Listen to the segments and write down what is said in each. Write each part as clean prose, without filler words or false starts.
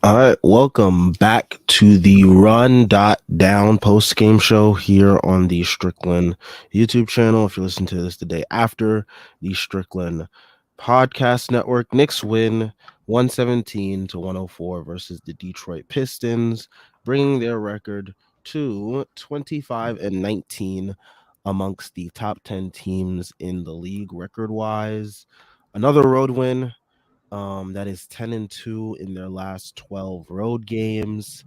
All right, welcome back to the Run.down post-game show here on the Strickland YouTube channel. If you're listening to this the day after the Strickland Podcast Network, Knicks win 117 to 104 versus the Detroit Pistons, bringing their record to 25 and 19 amongst the top 10 teams in the league record-wise. Another road win that is 10-2 in their last 12 road games.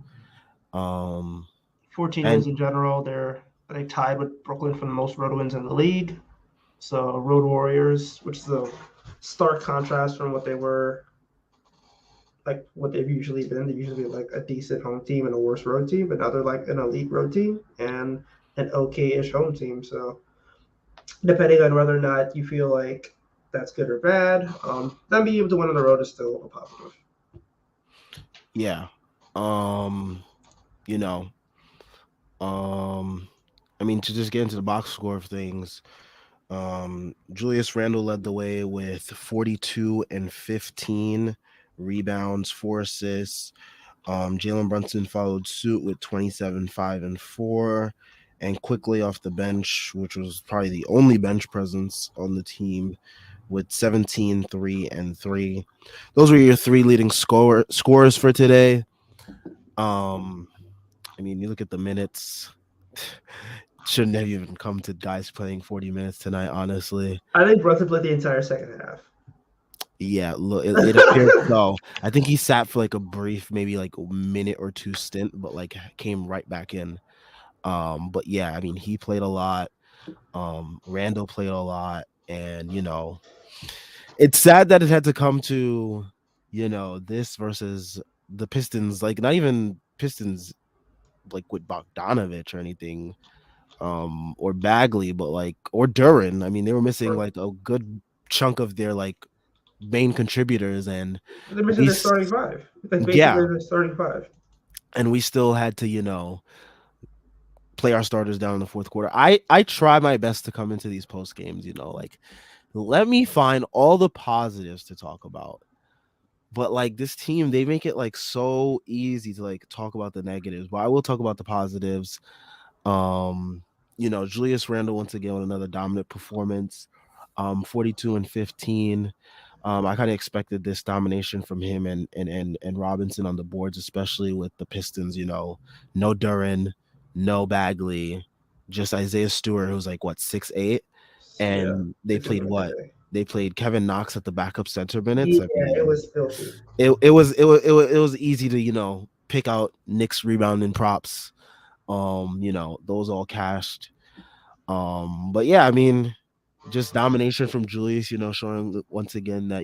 Um 14 and wins in general. They tied with Brooklyn for the most road wins in the league. So Road Warriors, which is a stark contrast from what they were, like what they've usually been. They usually be like a decent home team and a worse road team, but now they're like an elite road team and an okay-ish home team. So depending on whether or not you feel like that's good or bad, them being able to win on the road is still a positive. yeah. Um you know, um I mean, to just get into the box score of things, Julius Randle led the way with 42 and 15 rebounds, 4 assists. Jalen Brunson followed suit with 27, 5, and 4. And quickly off the bench, which was probably the only bench presence on the team, with 17, 3, and 3. Those were your three leading scorers for today. I mean, you look at the minutes. Shouldn't have even come to guys playing 40 minutes tonight, honestly. I think Brunson played the entire second half. Yeah, look, it appears so. I think he sat for like a brief, maybe like a minute or two stint, but like came right back in. But yeah, I mean, he played a lot. Randall played a lot, and it's sad that it had to come to, this versus the Pistons. Like, not even Pistons, like with Bogdanovich or anything, or Bagley, but like or Duran. I mean, they were missing like a good chunk of their like main contributors, and They're missing we, their starting five. Like basically yeah, their starting five. and we still had to, play our starters down in the fourth quarter. I try my best to come into these post games, like let me find all the positives to talk about. But like this team, they make it like so easy to like talk about the negatives. But I will talk about the positives. Julius Randle once again with another dominant performance. 42 and 15. I kind of expected this domination from him and Robinson on the boards, especially with the Pistons. No Duran, no Bagley, just Isaiah Stewart, who's like what 6'8", Yeah, and they six played seven what today. they played Kevin Knox at the backup center minutes. Yeah, I it mean, was filthy. it was easy to pick out Knicks rebounding props. Those all cashed. But yeah, I mean, just domination from Julius, showing once again that,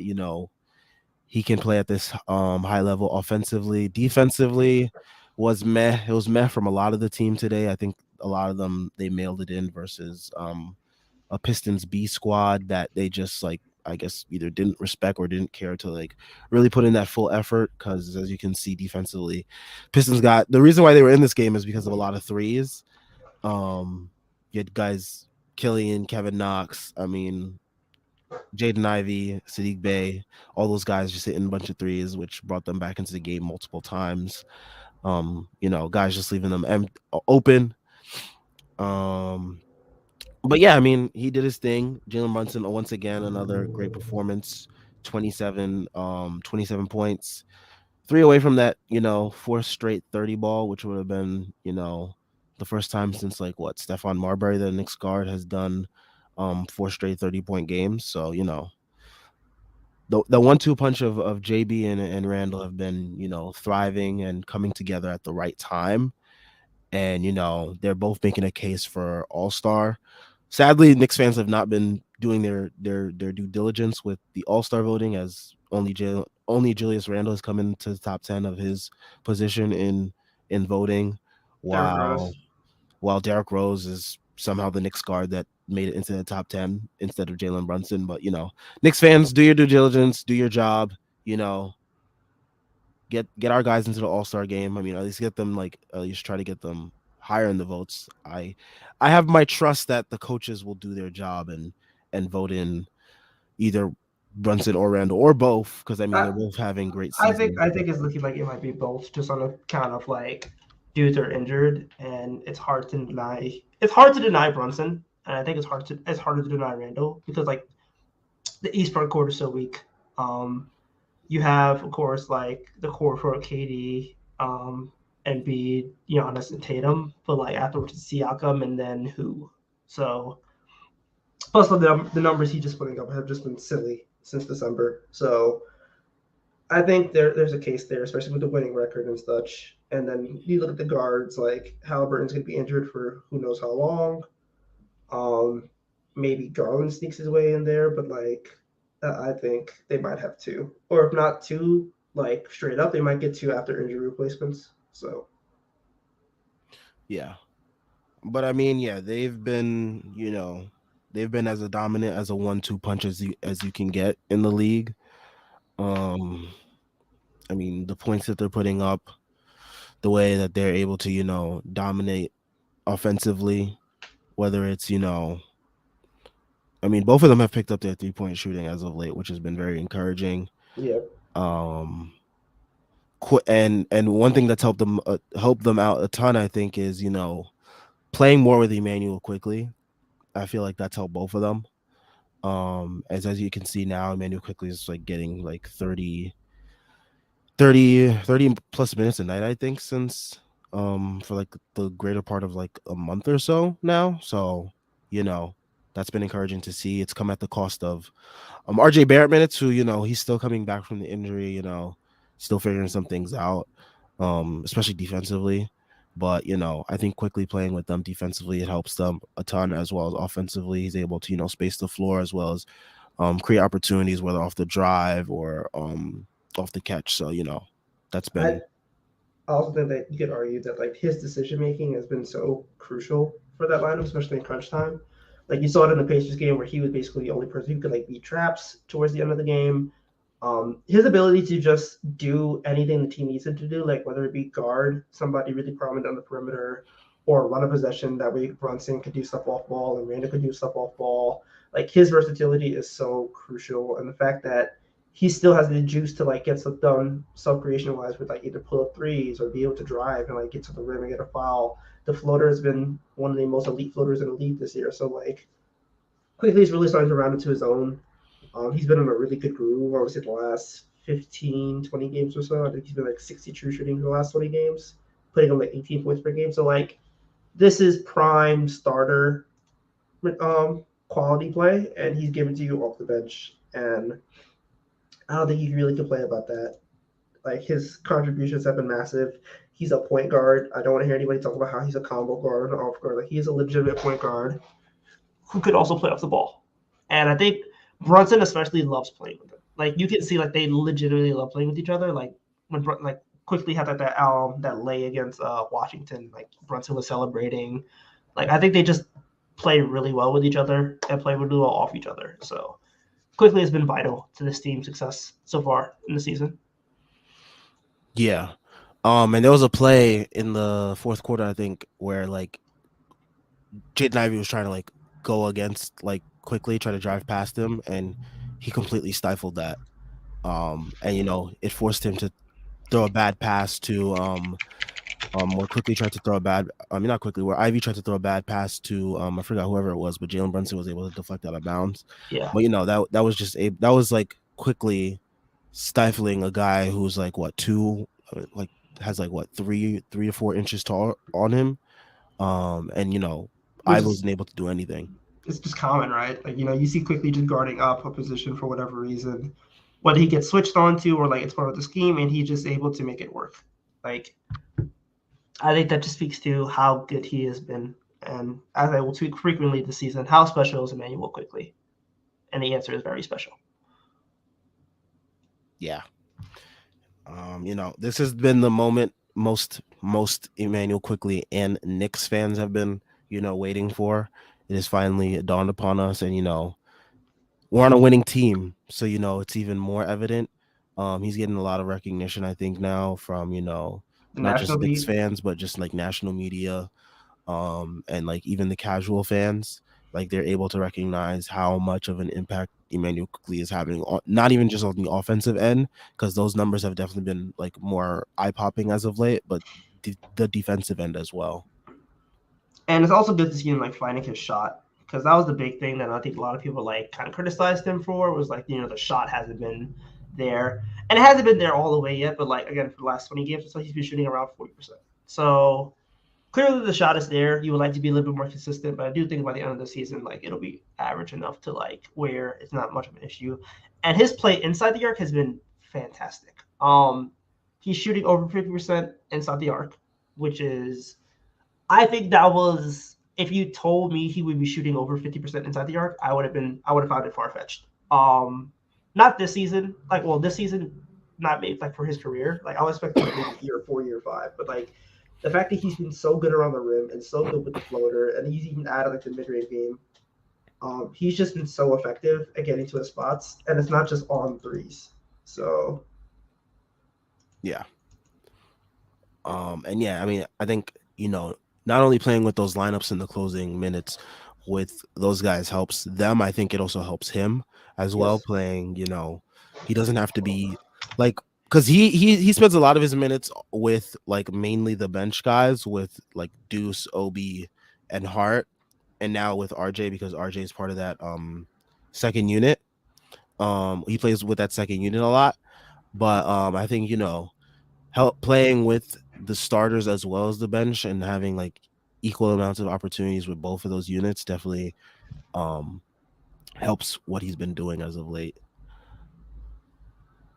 he can play at this high level offensively. Defensively was meh. It was meh from a lot of the team today. I think a lot of them they mailed it in versus a Pistons B squad that they just like I guess either didn't respect or didn't care to like really put in that full effort because as you can see defensively, Pistons got the reason why they were in this game is because of a lot of threes. You had guys Killian, Kevin Knox, I mean Jaden Ivey, Sadiq Bey, all those guys just hitting a bunch of threes, which brought them back into the game multiple times. Guys just leaving them open. Um, but yeah, I mean, he did his thing. Jalen Brunson, once again, another great performance. 27 points. Three away from that, fourth straight 30 ball, which would have been, the first time since like what Stephon Marbury, the Knicks guard, has done four straight 30-point games. So, the 1-2 punch of JB and Randall have been, thriving and coming together at the right time. And, they're both making a case for All-Star. Sadly, Knicks fans have not been doing their due diligence with the All-Star voting, as only Julius Randle has come into the top 10 of his position in voting, Derrick while Rose. Derrick Rose is somehow the Knicks guard that made it into the top 10 instead of Jalen Brunson. But Knicks fans, do your due diligence, do your job. You know, get our guys into the All-Star game. I mean, at least get them at least try to get them higher in the votes. I have my trust that the coaches will do their job and vote in either Brunson or Randall or both, because I mean I, they're both having great I think seasons. I think it's looking like it might be both, just on a kind of like dudes are injured, and it's hard to deny. It's hard to deny Brunson, and I think it's harder to deny Randall because like the East front court is so weak. Um, you have of course like the core for KD, Embiid, Giannis, and Tatum, but like afterwards it's Siakam and then who. So plus the numbers he's just putting up have just been silly since December. So I think there's a case there, especially with the winning record and such. And then you look at the guards, like Halliburton's going to be injured for who knows how long. Um, Maybe Garland sneaks his way in there, but like I think they might have two, or if not two, like straight up, they might get two after injury replacements. So Yeah, but I mean, yeah, they've been as a dominant as a 1-2 punch as you can get in the league. Um, I mean, the points that they're putting up, the way that they're able to dominate offensively, whether it's I mean, both of them have picked up their 3-point shooting as of late, which has been very encouraging. yeah, Um, and one thing that's helped them out a ton, I think, is playing more with Emmanuel quickly. I feel like that's helped both of them. As you can see now, Emmanuel quickly is like getting like 30 plus minutes a night, I think, since for like the greater part of like a month or so now. So, you know, that's been encouraging to see. It's come at the cost of RJ Barrett minutes, who, he's still coming back from the injury, still figuring some things out, especially defensively. But, I think quickly playing with them defensively, it helps them a ton, as well as offensively. He's able to, space the floor, as well as create opportunities, whether off the drive or off the catch. So, that's I been also think that you could argue that like his decision making has been so crucial for that lineup, especially in crunch time. Like you saw it in the Pacers game where he was basically the only person who could like beat traps towards the end of the game. His ability to just do anything the team needs him to do, like whether it be guard somebody really prominent on the perimeter or run a possession that way Brunson could do stuff off ball and Randall could do stuff off ball. Like his versatility is so crucial, and the fact that he still has the juice to like get stuff done self creation wise with like either pull up threes or be able to drive and like get to the rim and get a foul. The floater has been one of the most elite floaters in the league this year. So like quickly he's really starting to round into his own. He's been in a really good groove, obviously, the last 15, 20 games or so. I think he's been like 60 true shooting for the last 20 games, putting him like 18 points per game. So, like, this is prime starter quality play, and he's given to you off the bench. And I don't think you really complain about that. Like, his contributions have been massive. He's a point guard. I don't want to hear anybody talk about how he's a combo guard or an off guard. Like, he's a legitimate point guard who could also play off the ball. And I think Brunson especially loves playing with him. Like you can see, like they legitimately love playing with each other. Like when like quickly had that lay against Washington, like Brunson was celebrating. Like I think they just play really well with each other and play really well off each other. So quickly has been vital to this team's success so far in the season. yeah. And there was a play in the fourth quarter, I think, where like Jaden Ivey was trying to like go against like quickly try to drive past him, and he completely stifled that. And it forced him to throw a bad pass to where quickly tried to throw a bad I mean not quickly where Ivy tried to throw a bad pass to I forgot whoever it was, but Jalen Brunson was able to deflect out of bounds. Yeah. But that was that was like quickly stifling a guy who's like what two like has like what 3 to 4 inches tall on him. And Which I is wasn't able to do anything. it's just common, right? Like, you see quickly just guarding up a position for whatever reason, whether he gets switched onto or like it's part of the scheme and he's just able to make it work. Like, I think that just speaks to how good he has been. And as I will tweet frequently this season, how special is Emmanuel quickly? And the answer is very special. Yeah. This has been the moment most Emmanuel quickly and Knicks fans have been, waiting for. It has finally dawned upon us, and we're on a winning team, so it's even more evident. He's getting a lot of recognition, I think, now from The not national just Knicks beat, fans, but just like national media, and like even the casual fans. like they're able to recognize how much of an impact Emmanuel Quickly is having, not even just on the offensive end, because those numbers have definitely been like more eye popping as of late, but the defensive end as well. And it's also good to see him like finding his shot, because that was the big thing that I think a lot of people like kind of criticized him for, was like, the shot hasn't been there, and it hasn't been there all the way yet. But like, again, for the last 20 games, so he's been shooting around 40%. So clearly the shot is there. You would like to be a little bit more consistent, but I do think by the end of the season, like, it'll be average enough to like where it's not much of an issue. And his play inside the arc has been fantastic. He's shooting over 50% inside the arc, which is, I think that was, if you told me he would be shooting over 50% inside the arc, I would have found it far fetched. Not this season, like, well, this season, not maybe like for his career. Like, I was expecting like maybe year 4, year 5, but like the fact that he's been so good around the rim and so good with the floater, and he's even added like the mid range game. He's just been so effective at getting to his spots, and it's not just on threes. So Yeah. And yeah, I mean, I think, not only playing with those lineups in the closing minutes with those guys helps them. I think it also helps him as well yes, playing, he doesn't have to be like, because he spends a lot of his minutes with like mainly the bench guys with like Deuce, Obi, and Hart, and now with RJ, because RJ is part of that second unit. He plays with that second unit a lot. But I think, help playing with the starters as well as the bench and having like equal amounts of opportunities with both of those units definitely um helps what he's been doing as of late.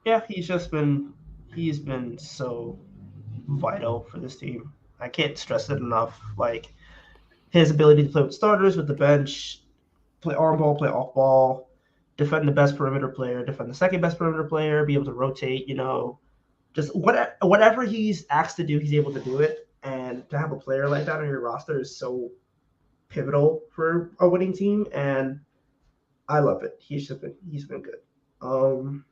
yeah, he's been so vital for this team. I can't stress it enough. Like, his ability to play with starters, with the bench, play arm ball, play off ball, defend the best perimeter player, defend the second best perimeter player, be able to rotate, just whatever he's asked to do, he's able to do it. And to have a player like that on your roster is so pivotal for a winning team, and I love it. He's been good. Um,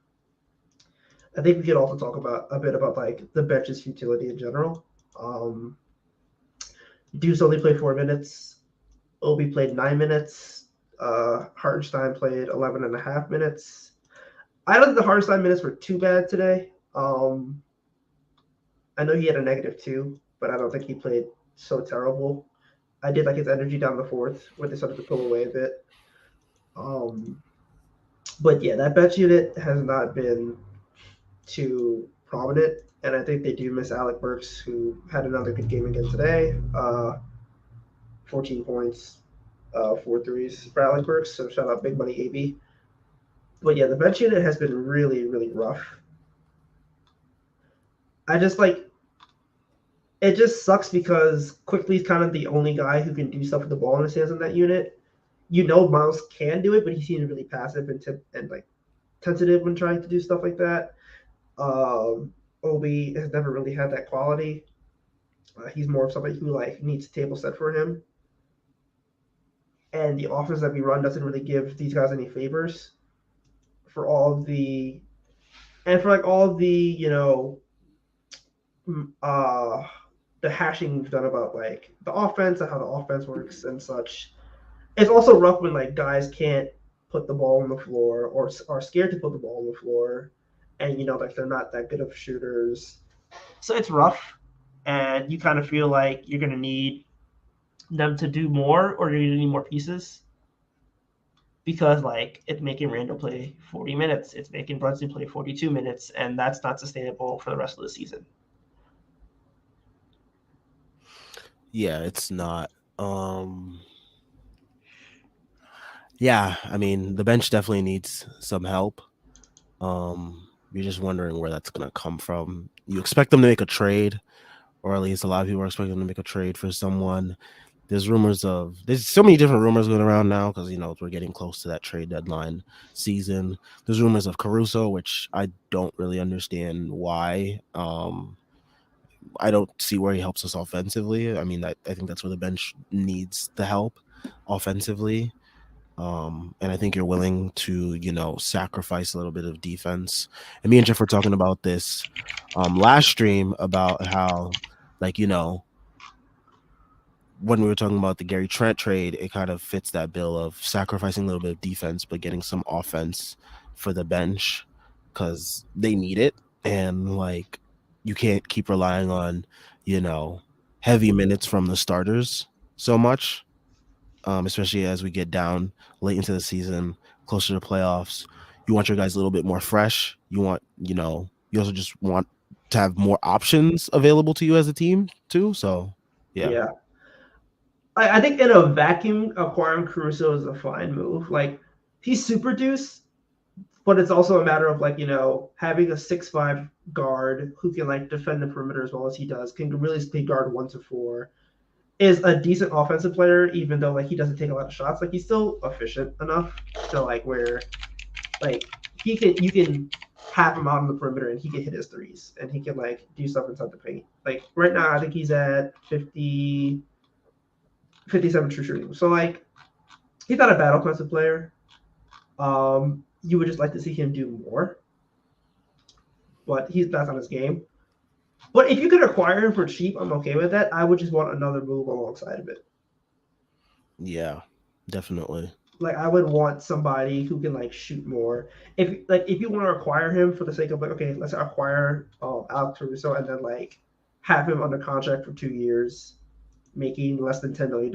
I think we could also talk about a bit about like the bench's futility in general. Um, Deuce only played 4 minutes. Obi played 9 minutes. Hartenstein played 11 and a half minutes. I don't think the Hartenstein minutes were too bad today. I know he had a -2, but I don't think he played so terrible. I did like his energy down the fourth when they started to pull away a bit. Um, but yeah, that bench unit has not been too prominent, and I think they do miss Alec Burks, who had another good game again today. 14 points, 4 threes for Alec Burks. So shout out Big Money AB. But yeah, the bench unit has been really, really rough. I just like it. Just sucks because Quickly's kind of the only guy who can do stuff with the ball in his hands in that unit. Miles can do it, but he seems really passive and like tentative when trying to do stuff like that. Obi has never really had that quality. He's more of somebody who like needs a table set for him, and the offense that we run doesn't really give these guys any favors for all of the and for like all of the uh the hashing we've done about like the offense and how the offense works and such. It's also rough when like guys can't put the ball on the floor or are scared to put the ball on the floor, and like they're not that good of shooters. So it's rough, and you kind of feel like you're gonna need them to do more, or you're gonna need more pieces. Because like it's making Randall play 40 minutes, it's making Brunson play 42 minutes, and that's not sustainable for the rest of the season. Yeah, it's not. Yeah, I mean, the bench definitely needs some help. You're just wondering where that's gonna come from. You expect them to make a trade, or at least a lot of people are expecting them to make a trade for someone. There's so many different rumors going around now because we're getting close to that trade deadline season. There's rumors of Caruso, which I don't really understand why. I don't see where he helps us offensively. I mean, I think that's where the bench needs the help offensively. And I think you're willing to, sacrifice a little bit of defense. And me and Jeff were talking about this last stream about how, like, when we were talking about the Gary Trent trade, it kind of fits that bill of sacrificing a little bit of defense but getting some offense for the bench because they need it. And like you can't keep relying on, you know, heavy minutes from the starters so much, especially as we get down late into the season, closer to playoffs. You want your guys a little bit more fresh. You want, you also just want to have more options available to you as a team too. So, yeah. Yeah. I think in a vacuum, acquiring Caruso is a fine move. Like, he's super deuce, but it's also a matter of like, having a 6'5" guard who can like defend the perimeter as well as he does, can really play guard 1 to 4, is a decent offensive player, even though like he doesn't take a lot of shots. Like, he's still efficient enough to like where like you can have him out on the perimeter and he can hit his threes and he can like do stuff inside the paint. Like right now, I think he's at 57 true shooting. So like he's not a bad offensive player. You would just like to see him do more, but that's not his game. But if you could acquire him for cheap, I'm okay with that. I would just want another move alongside of it. Yeah, definitely. Like I would want somebody who can like shoot more. If you want to acquire him for the sake of like, okay, let's acquire Alex Caruso and then like have him under contract for 2 years, making less than $10 million.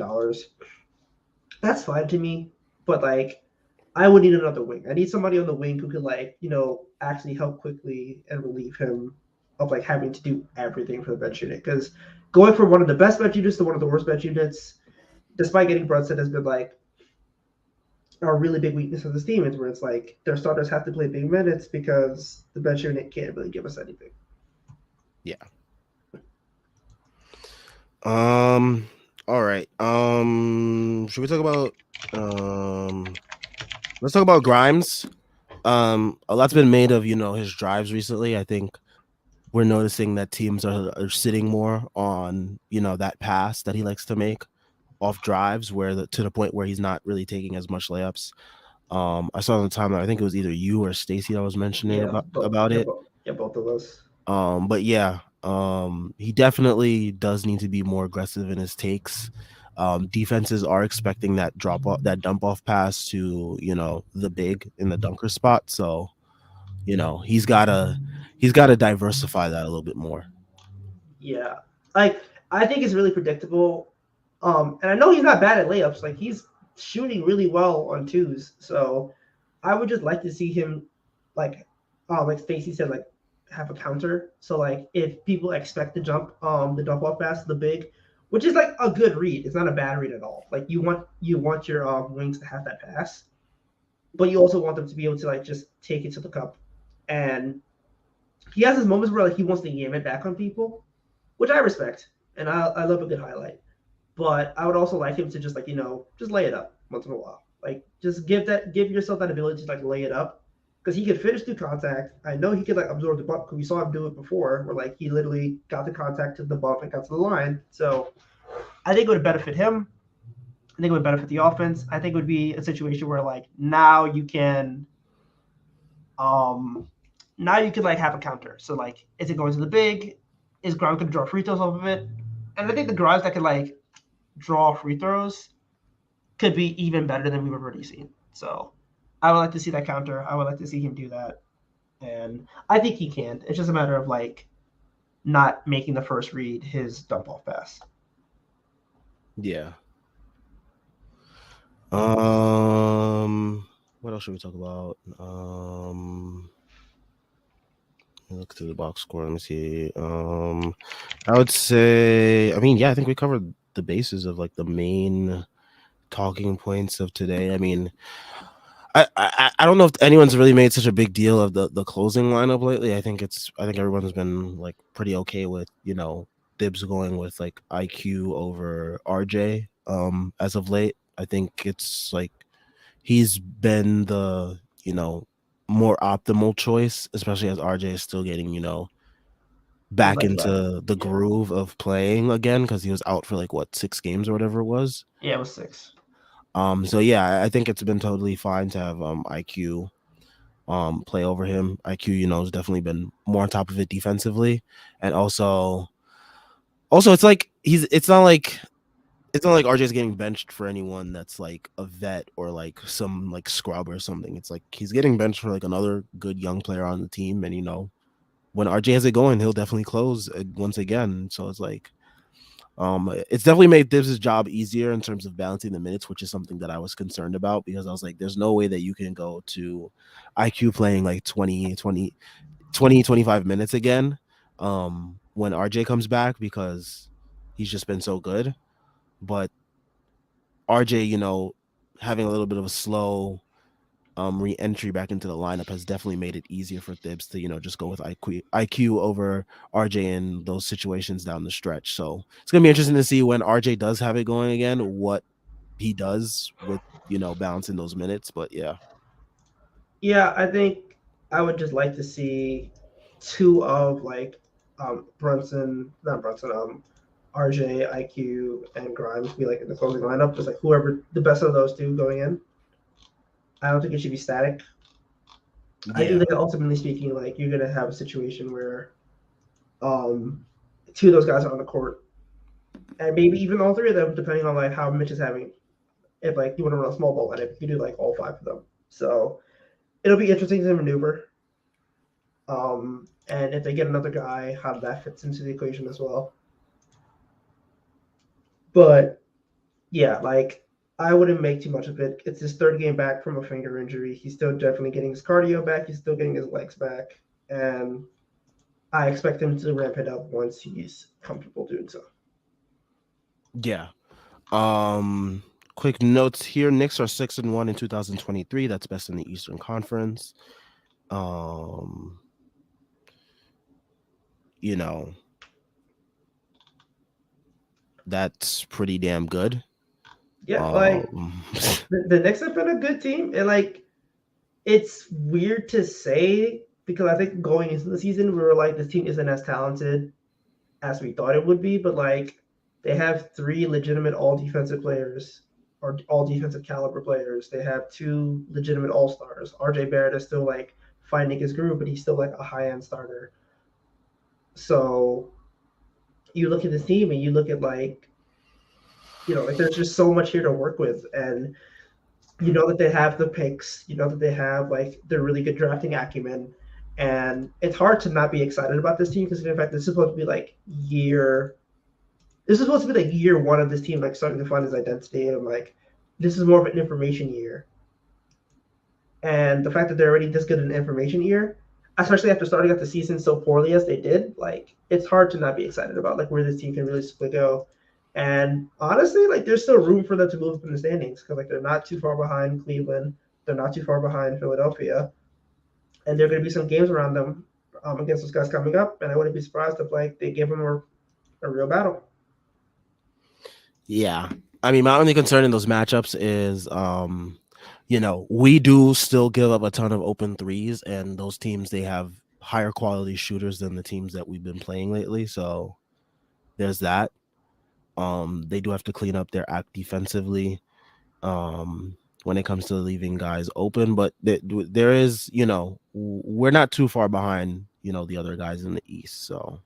That's fine to me. But like I would need another wing. I need somebody on the wing who could like, actually help quickly and relieve him of like having to do everything for the bench unit. Because going from one of the best bench units to one of the worst bench units, despite getting Brunson, has been like a really big weakness of this team, is where it's like their starters have to play big minutes because the bench unit can't really give us anything. Yeah. All right. Should we talk about let's talk about Grimes. A lot's been made of, his drives recently. I think we're noticing that teams are sitting more on, that pass that he likes to make off drives to the point where he's not really taking as much layups. I saw on the timeline, I think it was either you or Stacy that was mentioning Yeah, about it. both of us. But yeah, he definitely does need to be more aggressive in his takes. Defenses are expecting that that dump off pass to, the big in the dunker spot. So, he's gotta diversify that a little bit more. Yeah, like I think it's really predictable. And I know he's not bad at layups. Like he's shooting really well on twos. So I would just like to see him, like Stacy said, like have a counter. So like if people expect to jump, the dump off pass to the big, which is like a good read. It's not a bad read at all. Like you want your wings to have that pass, but you also want them to be able to like just take it to the cup. And he has his moments where like he wants to yam it back on people, which I respect, and I love a good highlight. But I would also like him to just like just lay it up once in a while. Like just give yourself that ability to like lay it up, because he could finish through contact. I know he could like absorb the bump because we saw him do it before, where like he literally got the contact to the bump and got to the line. So I think it would benefit him. I think it would benefit the offense. I think it would be a situation where like now you can like have a counter. So like, is it going to the big? Is Grimes going to draw free throws off of it? And I think the Grimes that could like draw free throws could be even better than we've already seen. So I would like to see that counter. I would like to see him do that. And I think he can. It's just a matter of like not making the first read his dump off pass. Yeah. What else should we talk about? Look through the box score. Let me see. I would say, I mean, yeah, I think we covered the bases of like the main talking points of today. I mean, I don't know if anyone's really made such a big deal of the closing lineup lately. I think everyone's been like pretty okay with, Dibs going with like IQ over RJ as of late. I think it's like he's been the, more optimal choice, especially as RJ is still getting, back into the groove of playing again because he was out for like what 6 games or whatever it was. Yeah, it was 6. So yeah, I think it's been totally fine to have IQ play over him. IQ, has definitely been more on top of it defensively, and also it's like it's not like it's not like RJ's getting benched for anyone that's like a vet or like some like scrub or something. It's like he's getting benched for like another good young player on the team, and when RJ has it going, he'll definitely close once again. So it's like it's definitely made Tibbs' job easier in terms of balancing the minutes, which is something that I was concerned about because I was like, there's no way that you can go to IQ playing like 25 minutes again when RJ comes back because he's just been so good. But RJ, having a little bit of a slow re-entry back into the lineup has definitely made it easier for Thibs to just go with IQ over RJ in those situations down the stretch. So it's gonna be interesting to see when RJ does have it going again, what he does with balancing those minutes. But yeah, Yeah, I think I would just like to see two of like Brunson, not Brunson, RJ, IQ, and Grimes be like in the closing lineup. Just like whoever the best of those two going in. I don't think it should be static. I do yeah, think ultimately speaking, like you're gonna have a situation where um two of those guys are on the court, and maybe even all three of them, depending on like how Mitch is having. If like you want to run a small ball lineup, you do like all five of them. So it'll be interesting to maneuver. And if they get another guy, how that fits into the equation as well. But yeah, like I wouldn't make too much of it. It's his third game back from a finger injury. He's still definitely getting his cardio back. He's still getting his legs back, and I expect him to ramp it up once he's comfortable doing so. yeah. Um, quick notes here: Knicks are 6-1 in 2023. That's best in the Eastern Conference. Um, you know that's pretty damn good. Yeah, like Um, the Knicks have been a good team, and like it's weird to say because I think going into the season we were like this team isn't as talented as we thought it would be, but like they have three legitimate all defensive players or all defensive caliber players. They have two legitimate all stars. RJ Barrett is still like finding his groove, but he's still like a high end starter. So you look at this team and you look at like, like there's just so much here to work with. And you know that they have the picks, you know that they have like the really good drafting acumen. And it's hard to not be excited about this team because in fact this is supposed to be like this is supposed to be like year one of this team like starting to find his identity, and I'm like, this is more of an information year. And the fact that they're already this good in an information year, especially after starting out the season so poorly as they did, like it's hard to not be excited about like where this team can really split go. And honestly, like there's still room for them to move up in the standings because like they're not too far behind Cleveland, they're not too far behind Philadelphia, and there are going to be some games around them against those guys coming up. And I wouldn't be surprised if like they give them a real battle. yeah. I mean, my only concern in those matchups is, we do still give up a ton of open threes, and those teams they have higher quality shooters than the teams that we've been playing lately. So there's that. They do have to clean up their act defensively. When it comes to leaving guys open, but there is, we're not too far behind, the other guys in the East. So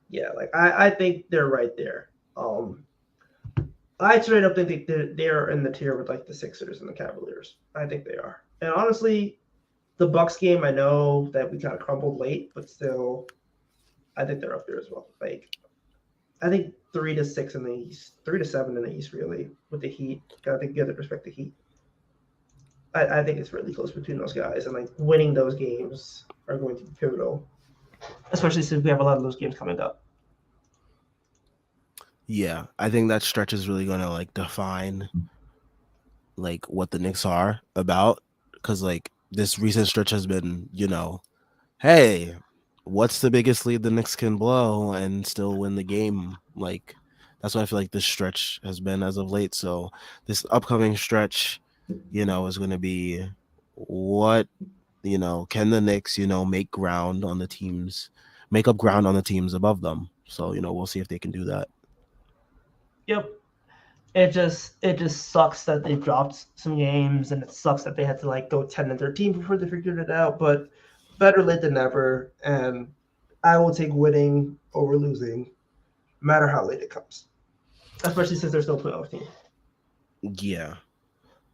Yeah, like I think they're right there. I straight up think they're in the tier with like the Sixers and the Cavaliers. I think they are. And honestly, the Bucks game, I know that we kind of crumbled late, but still, I think they're up there as well. Like I think 3-6 in the East, 3-7 in the East, really, with the Heat. Gotta think you have to respect the Heat. I think it's really close between those guys, and like winning those games are going to be pivotal, especially since we have a lot of those games coming up. yeah, I think that stretch is really gonna like define like what the Knicks are about, because like this recent stretch has been, hey, what's the biggest lead the Knicks can blow and still win the game? Like that's what I feel like this stretch has been as of late. So this upcoming stretch, is going to be what can the Knicks make up ground on the teams above them. So we'll see if they can do that. Yep. It just sucks that they dropped some games, and it sucks that they had to like go 10-13 before they figured it out. But better late than never, and I will take winning over losing, no matter how late it comes. especially since they're still a playoff team. Yeah.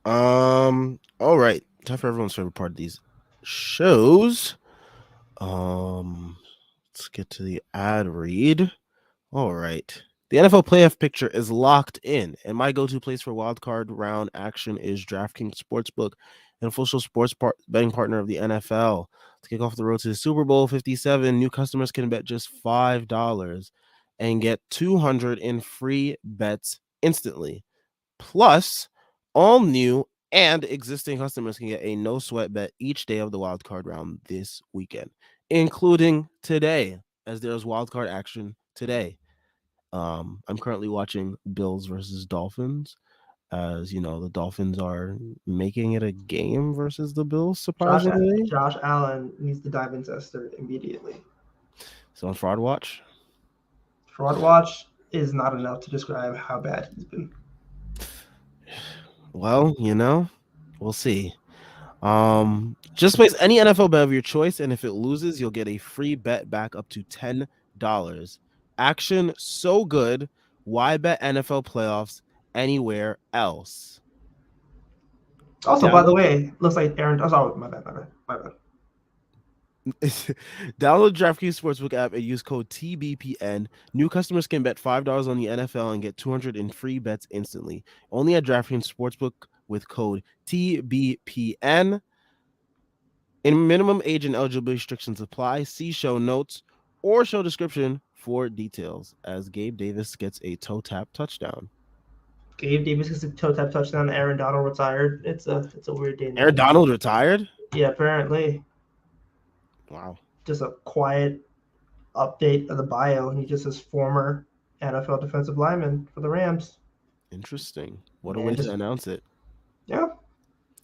All right. Time for everyone's favorite part of these shows. Um, let's get to the ad read. All right. The NFL playoff picture is locked in, and my go-to place for wildcard round action is DraftKings Sportsbook, an official betting partner of the NFL. To kick off the road to the Super Bowl 57, new customers can bet just $5 and get 200 in free bets instantly. Plus, all new and existing customers can get a no sweat bet each day of the wildcard round this weekend, including today, as there's wildcard action today. I'm currently watching Bills versus Dolphins. As you know, the Dolphins are making it a game versus the Bills, Josh surprisingly. Josh Allen needs to dive into Esther immediately. So on Fraud Watch. Fraud watch is not enough to describe how bad he's been. Well, we'll see. Just place any NFL bet of your choice, and if it loses, you'll get a free bet back up to $10. Action so good. Why bet NFL playoffs anywhere else? Also, by the Download way, looks like Aaron. Oh, sorry, my bad. Download DraftKings Sportsbook app and use code TBPN. New customers can bet $5 on the NFL and get 200 in free bets instantly. Only at DraftKings Sportsbook with code TBPN. In minimum age and eligibility restrictions apply. See show notes or show description for details. As Gabe Davis gets a toe tap touchdown. Gabe Davis gets a toe tap touchdown. Aaron Donald retired. It's a weird day in the Aaron NFL. Donald retired? Yeah, apparently. Wow. Just a quiet update of the bio, and he just says former NFL defensive lineman for the Rams. Interesting. What a Man, way to just announce it. yeah.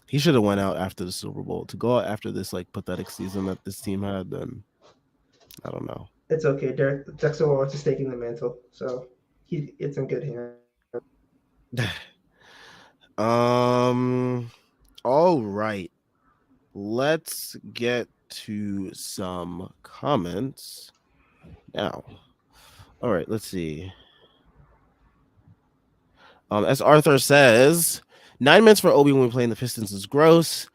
He should have went out after the Super Bowl. To go out after this like pathetic season that this team had, then I don't know. It's okay. Dexter Lawrence is taking the mantle, so it's in good hands. All right. Let's get to some comments now. All right, let's see. As Arthur says, 9 minutes for Obi when we play in the Pistons is gross.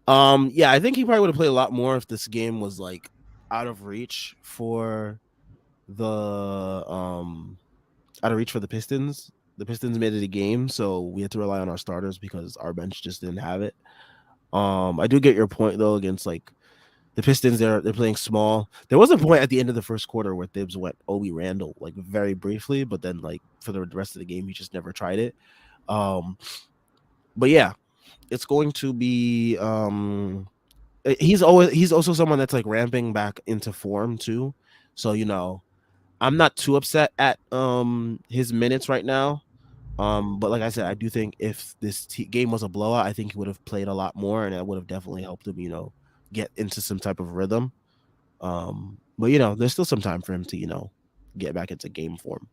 Yeah, I think he probably would have played a lot more if this game was like out of reach for the Pistons. The Pistons made it a game, so we had to rely on our starters because our bench just didn't have it. I do get your point though against like the Pistons. They're playing small. There was a point at the end of the first quarter where Thibs went Obi Randall like very briefly, but then like for the rest of the game he just never tried it. But yeah, it's going to be he's also someone that's like ramping back into form too. So I'm not too upset at his minutes right now. But like I said, I do think if this game was a blowout, I think he would have played a lot more, and that would have definitely helped him, get into some type of rhythm. But there's still some time for him to, get back into game form.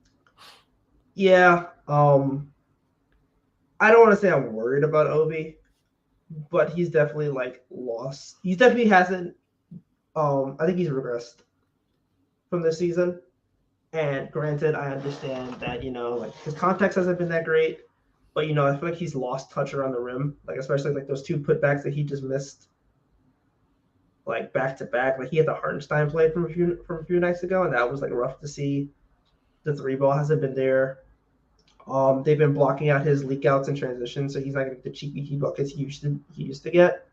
Yeah. I don't want to say I'm worried about Obi, but he's definitely like lost. He definitely hasn't. I think he's regressed from this season. And granted, I understand that like his context hasn't been that great, but I feel like he's lost touch around the rim, like especially like those two putbacks that he just missed, like back to back. Like he had the Hartenstein play from a few nights ago, and that was like rough to see. The three ball hasn't been there. They've been blocking out his leak outs and transitions, so he's not getting the cheeky key buckets he used to get.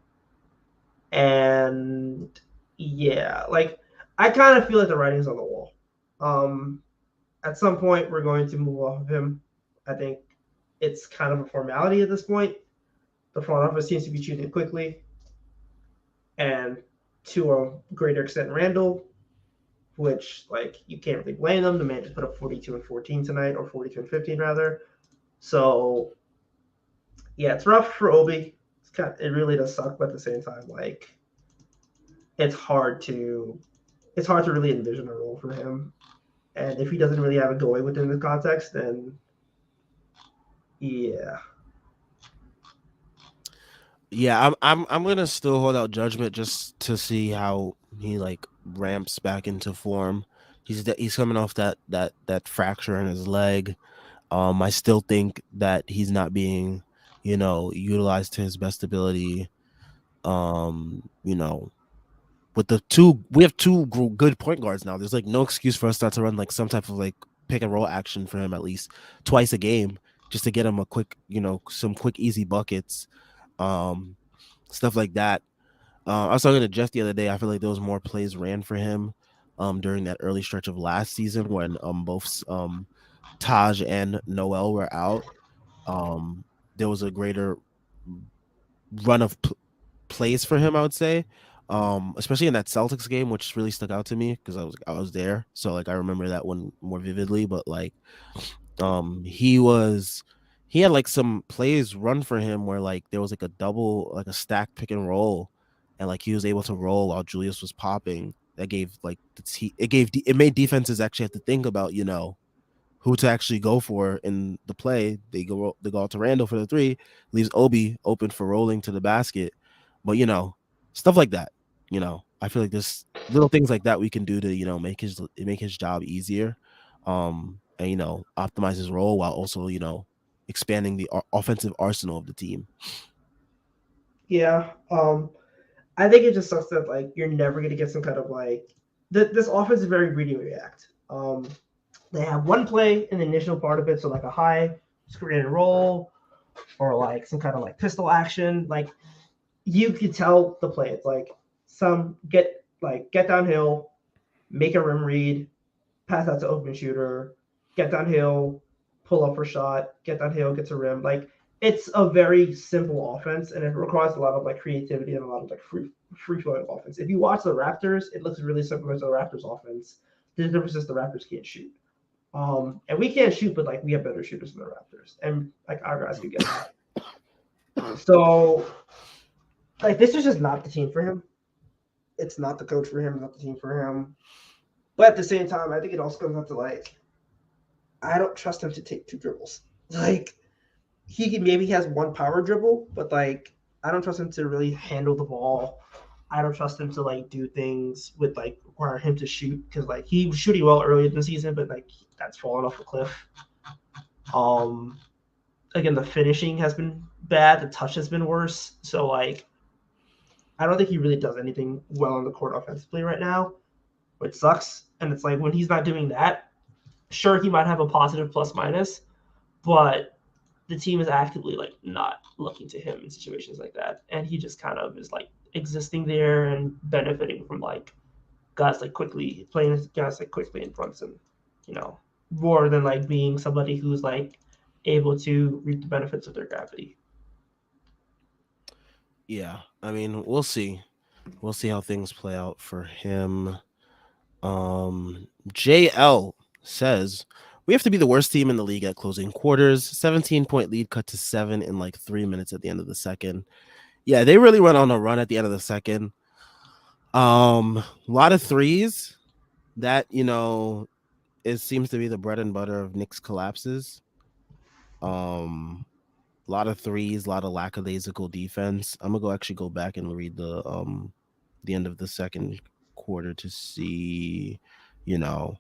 And yeah, like I kind of feel like the writing's on the wall. At some point, we're going to move off of him. I think it's kind of a formality at this point. The front office seems to be choosing quickly, and to a greater extent, Randall, which like you can't really blame them. The man just put up 42 and 14 tonight, or 42 and 15 rather. So yeah, it's rough for Obi. It really does suck, but at the same time, like it's hard to really envision a role for him. And if he doesn't really have it going within the context, then yeah. Yeah, I'm gonna still hold out judgment just to see how he like ramps back into form. He's coming off that fracture in his leg. I still think that he's not being, utilized to his best ability. You know, with we have two good point guards now. There's like no excuse for us not to run like some type of like pick and roll action for him at least twice a game, just to get him a quick, some quick easy buckets, um, stuff like that. I was talking to Jeff the other day. I feel like there was more plays ran for him, during that early stretch of last season when both Taj and Noel were out. Um, there was a greater run of plays for him, I would say. Especially in that Celtics game, which really stuck out to me because I was there, so like I remember that one more vividly. But like, he had like some plays run for him where like there was like a double, like a stack pick and roll, and like he was able to roll while Julius was popping. That gave like it made defenses actually have to think about, who to actually go for in the play. They go out to Randall for the three, leaves Obi open for rolling to the basket. But stuff like that. I feel like there's little things like that we can do to make his job easier, and optimize his role while also expanding the offensive arsenal of the team. Yeah. I think it just sucks that like you're never gonna get some kind of like this offense is very read and react. They have one play in the initial part of it, so like a high screen and roll, or like some kind of like pistol action. Like you could tell the play. It's like some get downhill, make a rim read, pass out to open shooter, get downhill, pull up for shot, get downhill, get to rim. Like it's a very simple offense, and it requires a lot of like creativity and a lot of like free flowing offense. If you watch the Raptors, it looks really similar to the Raptors offense. The difference is the Raptors can't shoot. And we can't shoot, but like we have better shooters than the Raptors, and like our guys could get hot. So like this is just not the team for him. It's not the coach for him, not the team for him. But at the same time, I think it also comes down to like I don't trust him to take two dribbles. Like maybe has one power dribble, but like I don't trust him to really handle the ball. I don't trust him to like do things with like require him to shoot because like he was shooting well earlier in the season, but like that's fallen off the cliff. Um, Again, the finishing has been bad. The touch has been worse. So like I don't think he really does anything well on the court offensively right now, which sucks. And it's like when he's not doing that, sure he might have a positive plus minus, but the team is actively like not looking to him in situations like that, and he just kind of is like existing there and benefiting from like guys like quickly playing guys like quickly in Brunson, you know, more than like being somebody who's like able to reap the benefits of their gravity. Yeah, I mean, we'll see. We'll see how things play out for him. JL says we have to be the worst team in the league at closing quarters. 17-point lead cut to 7 in like 3 minutes at the end of the second. Yeah, they really went on a run at the end of the second. A lot of threes that it seems to be the bread and butter of Knicks collapses. Um, a lot of threes, a lot of lackadaisical defense. I'm gonna actually go back and read the end of the second quarter to see, you know,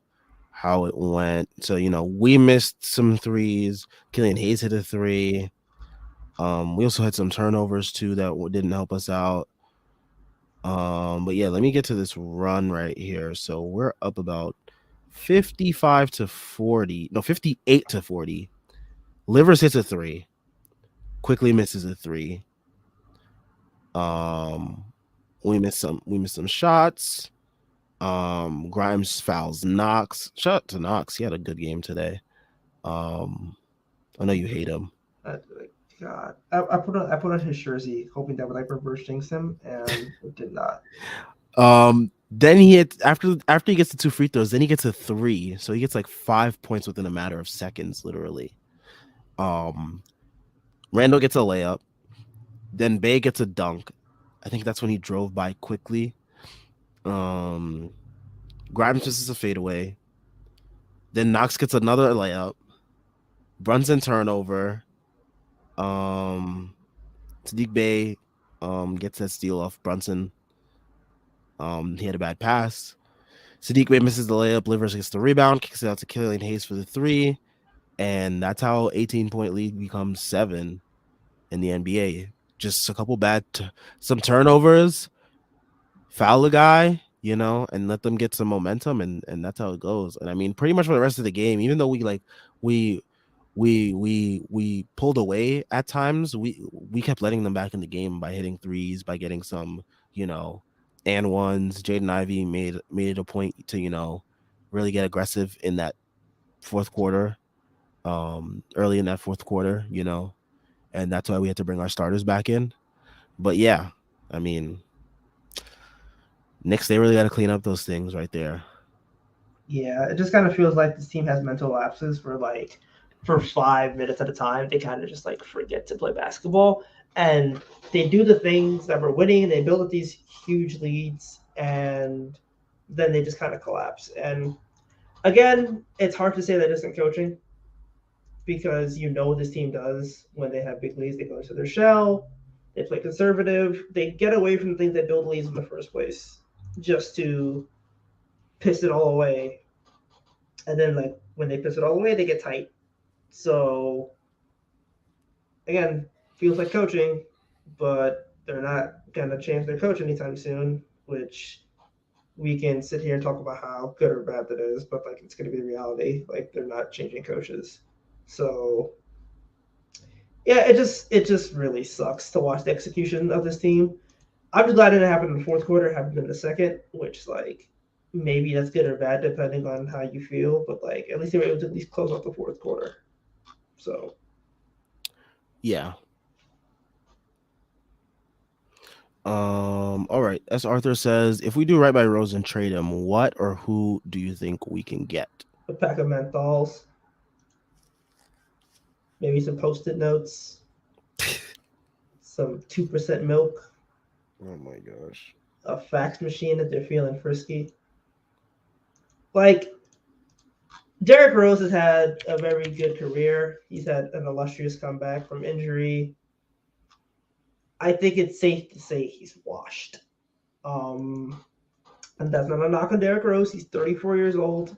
how it went. So, we missed some threes. Killian Hayes hit a three. We also had some turnovers too that didn't help us out. But yeah, let me get to this run right here. So we're up about 55 to 40. No, 58 to 40. Livers hits a three. Quickly misses a three. Um, we missed some shots. Grimes fouls Knox. Shout out to Knox. He had a good game today. Um, I know you hate him. Like, God, I put on his jersey hoping that would like reverse jinx him, and it did not. Then he hits after he gets the two free throws, then he gets a three. So he gets like 5 points within a matter of seconds, literally. Um, Randall gets a layup. Then Bay gets a dunk. I think that's when he drove by quickly. Um, Grimes misses a fadeaway. Then Knox gets another layup. Brunson turnover. Um, Sadiq Bey gets that steal off Brunson. He had a bad pass. Sadiq Bey misses the layup. Livers gets the rebound, kicks it out to Killian Hayes for the three. and that's how 18-point lead becomes 7 in the NBA. Just a couple some turnovers, foul a guy, and let them get some momentum, and that's how it goes. And I mean, pretty much for the rest of the game, even though we we pulled away at times, we kept letting them back in the game by hitting threes, by getting some, you know, and ones. Jaden Ivey made it a point to, really get aggressive in that fourth quarter, early in that fourth quarter, and that's why we had to bring our starters back in. But yeah, I mean, Knicks, they really got to clean up those things right there. Yeah, it just kind of feels like this team has mental lapses for 5 minutes at a time. They kind of just like forget to play basketball, and they do the things that were winning. They build up these huge leads, and then they just kind of collapse. And again, it's hard to say that isn't coaching because you know what this team does when they have big leads. They go into their shell, they play conservative, they get away from the things that build leads in the first place just to piss it all away. And then like when they piss it all away, they get tight. So again, feels like coaching, but they're not gonna change their coach anytime soon, which we can sit here and talk about how good or bad that is, but like it's gonna be the reality. Like they're not changing coaches. So yeah, it just really sucks to watch the execution of this team. I'm just glad it didn't happen in the fourth quarter, happened in the second, which like maybe that's good or bad depending on how you feel, but like at least they were able to at least close out the fourth quarter. So Yeah. All right. As Arthur says, if we do right by Rose and trade him, what or who do you think we can get? a pack of menthols, maybe some post-it notes, some 2% milk, Oh my gosh. a fax machine if they're feeling frisky. Like Derrick Rose has had a very good career. He's had an illustrious comeback from injury. I think it's safe to say he's washed. Um, and that's not a knock on Derrick Rose. He's 34 years old.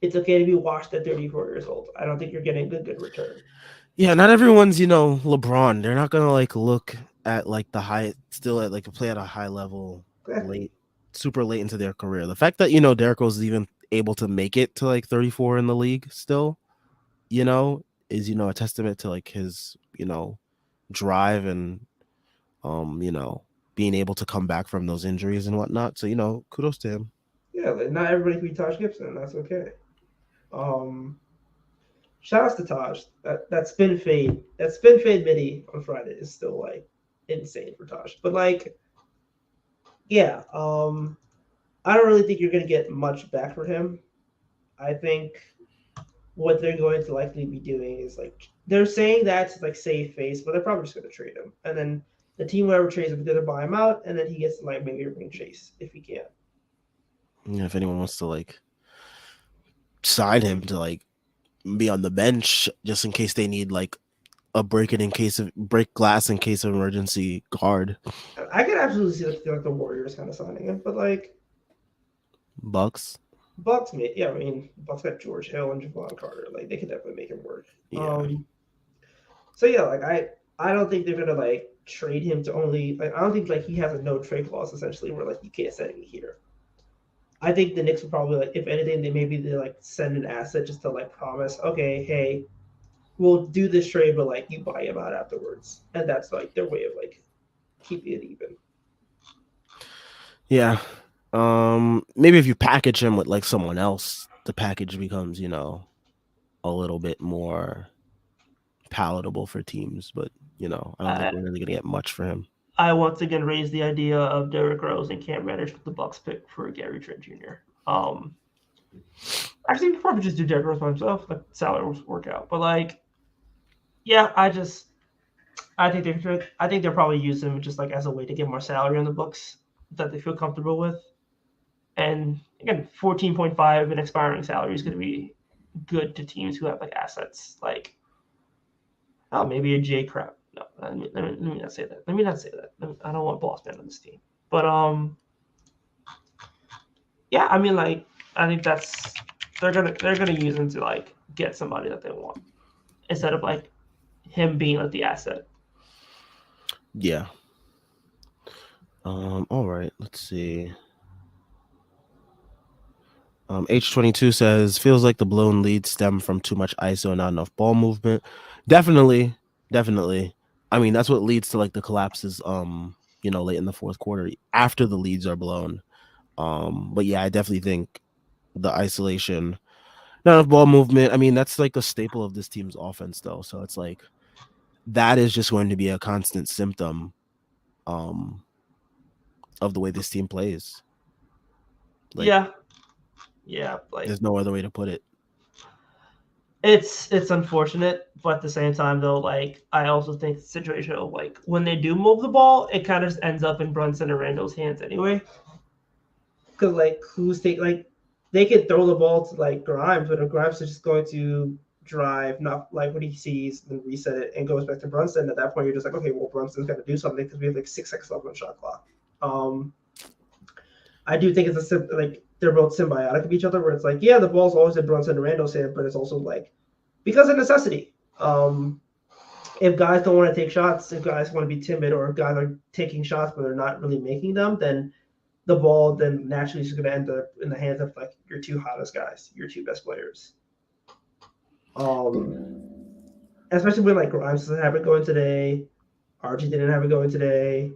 It's okay to be washed at 34 years old. I don't think you're getting a good return. Yeah, not everyone's, LeBron. They're not gonna like look at like the high still at like play at a high level Exactly. late super late into their career. The fact that, Derrick Rose is even able to make it to like 34 in the league still, is, a testament to like his, drive and being able to come back from those injuries and whatnot. So, kudos to him. Yeah, like not everybody can be Taj Gibson. That's okay. Um, Shout outs to Taj. That spin fade midi on Friday is still like insane for Taj. But like, yeah, I don't really think you're gonna get much back for him. I think what they're going to likely be doing is like they're saying that's like save face, but they're probably just gonna trade him, and then the team whoever trades him is gonna buy him out, and then he gets to like maybe bring Chase if he can. Yeah, if anyone wants to like sign him to like be on the bench just in case they need like a break glass in case of emergency guard. I could absolutely see like the Warriors kind of signing him, but like Bucks. Bucks, yeah, I mean Bucks got George Hill and Javon Carter, like they could definitely make him work. Yeah. So yeah, like I don't think they're gonna like trade him to only like I don't think like he has a no trade clause essentially where like you can't send me here. I think the Knicks would probably like if anything they like send an asset just to like promise okay hey we'll do this trade but like you buy him out afterwards and that's like their way of like keeping it even. Yeah. Maybe if you package him with like someone else, the package becomes, a little bit more palatable for teams, but I don't think I we're really gonna get much for him. I once again raised the idea of Derrick Rose and Cam Reddish with the Bucks pick for Gary Trent Jr. Actually, probably just do Derrick Rose by himself. Like salary will work out, but like, yeah, I think they'll probably use him just like as a way to get more salary on the books that they feel comfortable with. And again, 14.5 and expiring salary is going to be good to teams who have like assets like oh maybe a J Crowd. No, let me not say that. Let me not say that. I don't want Boston on this team. But yeah, I mean like I think that's they're gonna use him to like get somebody that they want instead of like him being like the asset. Yeah. All right. Let's see. H22 says feels like the blown leads stem from too much ISO and not enough ball movement. Definitely, definitely. I mean, that's what leads to like the collapses. Late in the fourth quarter after the leads are blown. But yeah, I definitely think the isolation, not enough ball movement. I mean, that's like a staple of this team's offense, though. So it's like that is just going to be a constant symptom, um, of the way this team plays. Like, Yeah, yeah, like there's no other way to put it. it's unfortunate, but at the same time though, like I also think the situation of like when they do move the ball, it kind of just ends up in Brunson and Randall's hands anyway. Because like who's take like they could throw the ball to like Grimes, but if Grimes is just going to drive, not like what he sees, then reset it and goes back to Brunson. At that point, you're just like, okay, well Brunson's got to do something because we have like 6 seconds left on shot clock. I do think it's like they're both symbiotic of each other, where it's like, yeah, the ball's always in Brunson and Randall's hand, but it's also like because of necessity. If guys don't want to take shots, if guys want to be timid, or if guys are taking shots but they're not really making them, then the ball then naturally is going to end up in the hands of like your two hottest guys, your two best players. Especially when like Grimes doesn't have it going today, Archie didn't have it going today.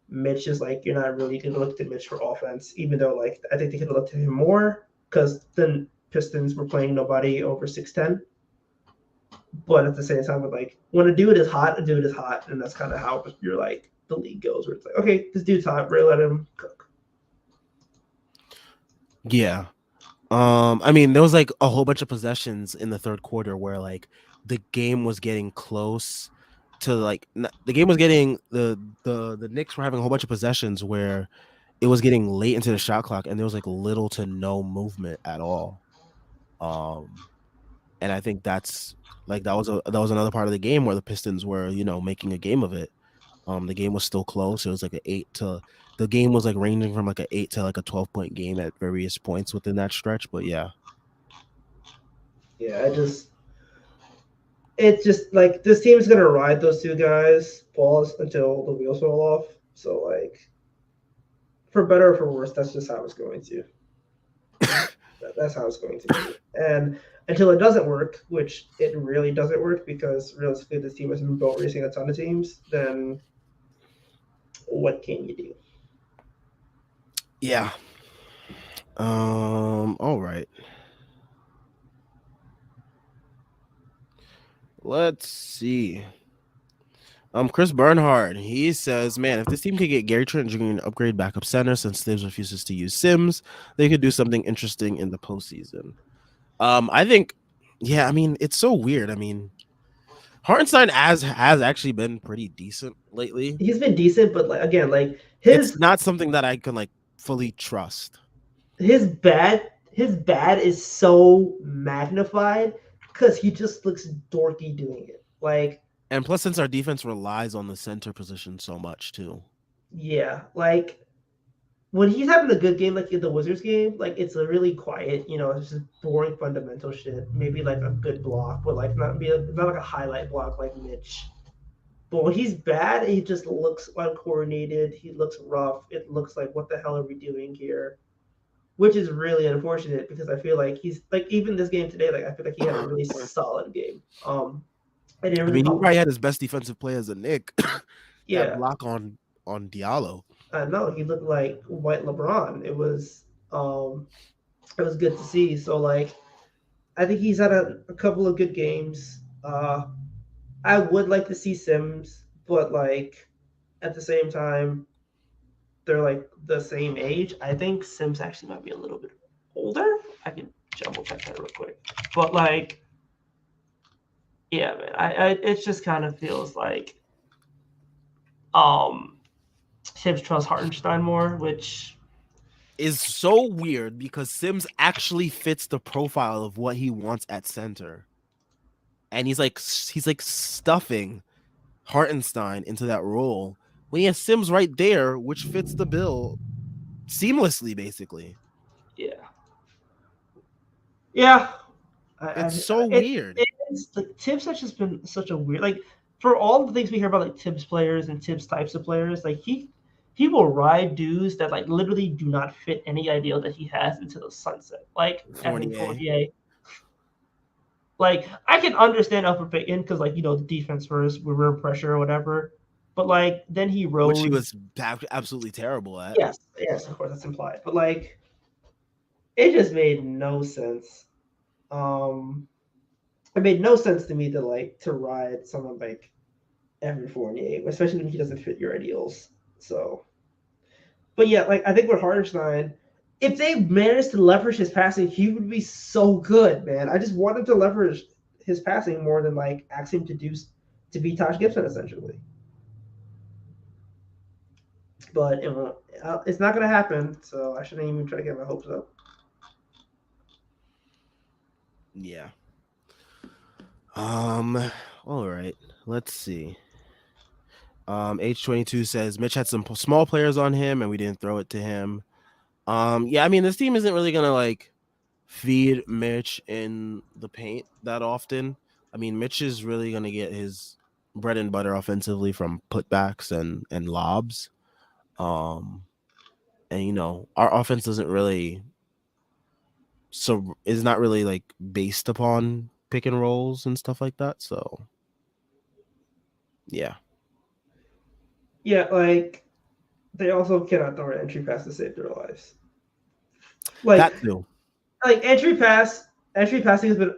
Mitch is like you're not really going to look to Mitch for offense, even though like I think they could have looked to him more because the Pistons were playing nobody over 6'10". But at the same time, with like when a dude is hot, a dude is hot, and that's kind of how you're like the league goes, where it's like, okay, this dude's hot, we're let him cook. Yeah. I mean, there was like a whole bunch of possessions in the third quarter where like the game was getting close to like the game was getting the Knicks were having a whole bunch of possessions where it was getting late into the shot clock and there was like little to no movement at all. And I think that's like that was another part of the game where the Pistons were, making a game of it. The game was still close. It was like the game was like ranging from like an 8 to like a 12-point game at various points within that stretch. But yeah. Yeah, it's just like this team is gonna ride those two guys balls until the wheels fall off. So like, for better or for worse, that's just how it's going to. That's how it's going to be. And until it doesn't work, which it really doesn't work because realistically this team has been built racing a ton of teams, then what can you do? Yeah. All right. Let's see. Chris Bernhard, he says, man, if this team could get Gary Trent Jr. an upgrade backup center since Thibs refuses to use Sims, they could do something interesting in the postseason. I think, yeah, I mean, it's so weird. I mean, Hartenstein has actually been pretty decent lately. He's been decent, but like again, like It's not something that I can like fully trust. his bad is so magnified because he just looks dorky doing it. Like And plus, since our defense relies on the center position so much too. yeah, like when he's having a good game, like in the Wizards game, like it's a really quiet, it's just boring fundamental shit. Maybe like a good block, but like not like a highlight block like Mitch. But when he's bad, he just looks uncoordinated. He looks rough. It looks like what the hell are we doing here? Which is really unfortunate because I feel like he's like even this game today, like I feel like he had a really solid game. I didn't I really mean, he call him. probably had his best defensive play as a Nick. That Yeah, block on Diallo. no, he looked like white LeBron. It was good to see. So like I think he's had a couple of good games. I would like to see Sims, but like at the same time, they're like the same age. I think Sims actually might be a little bit older. I can double check that real quick. But like, yeah, man, I it just kind of feels like um Sims trusts Hartenstein more, which Is so weird because Sims actually fits the profile of what he wants at center. And he's like stuffing Hartenstein into that role when he has Sims right there, which fits the bill seamlessly, basically. yeah, yeah. It's so it, weird. it's like Tibbs has just been such a weird like for all the things we hear about like Tibbs players and Tibbs types of players, like he will ride dudes that like literally do not fit any ideal that he has into the sunset. Like Evan Fournier, Fournier. Like I can understand Alfred Payton because like the defense first, we were pressure or whatever. But like then he which he rose. was absolutely terrible at. Yes, yes, of course that's implied. But like it just made no sense. Um it made no sense to me to ride someone like Evan Fournier, especially when he doesn't fit your ideals. So, but yeah, like I think with Hartenstein, if they managed to leverage his passing, he would be so good, man. I just want him to leverage his passing more than like ask him to be Taj Gibson essentially. But it's not gonna happen, so I shouldn't even try to get my hopes up. Yeah. All right. Let's see. H22 says Mitch had some small players on him and we didn't throw it to him. Yeah, I mean this team isn't really gonna like feed Mitch in the paint that often. I mean, Mitch is really gonna get his bread and butter offensively from putbacks and lobs. Um, and our offense doesn't really is not really like based upon pick and rolls and stuff like that. So yeah, Yeah, like they also cannot throw an entry pass to save their lives. that Like too. like entry passing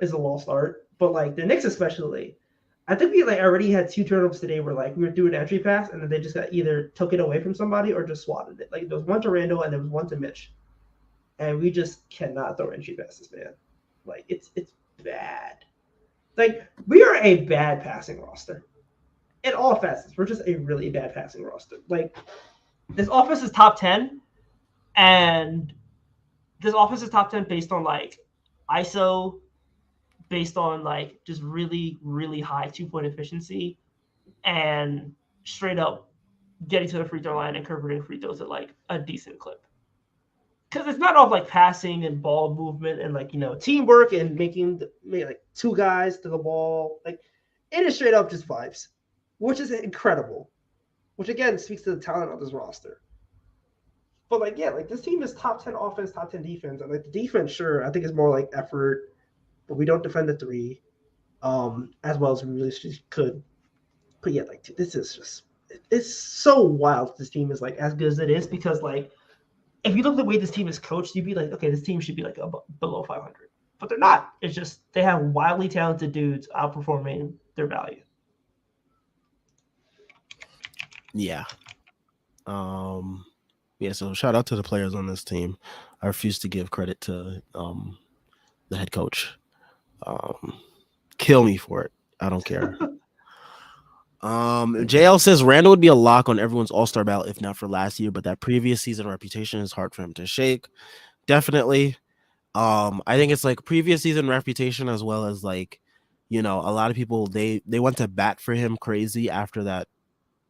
is a lost art, but like the Knicks especially, I think we like already had two turnovers today where like we were doing an entry pass and then they just got either took it away from somebody or just swatted it. Like there was one to Randall and there was one to Mitch, and we just cannot throw entry passes, man. Like it's bad. Like we are a bad passing roster in all facets. We're just a really bad passing roster. Like this offense is top 10, and this offense is top 10 based on like ISO, based on like just really, really high 2 point efficiency and straight up getting to the free throw line and converting free throws at like a decent clip. Because it's not all like passing and ball movement and like teamwork and making like two guys to the ball. Like it is straight up just vibes, which is incredible. Which again speaks to the talent of this roster. But like yeah, like this team is top 10 offense, top 10 defense, and like the defense, sure, I think is more like effort, but we don't defend the three as well as we really could. But yeah, like this is just it's so wild. This team is like as good as it is because like if you look at the way this team is coached, you'd be like, okay, this team should be like below 500, but they're not. It's just they have wildly talented dudes outperforming their value. Yeah. Yeah. So shout out to the players on this team. I refuse to give credit to the head coach. Um, Kill me for it. I don't care. JL says Randall would be a lock on everyone's All-Star ballot if not for last year, but that previous season reputation is hard for him to shake. Definitely. I think it's like previous season reputation as well as like, a lot of people they went to bat for him crazy after that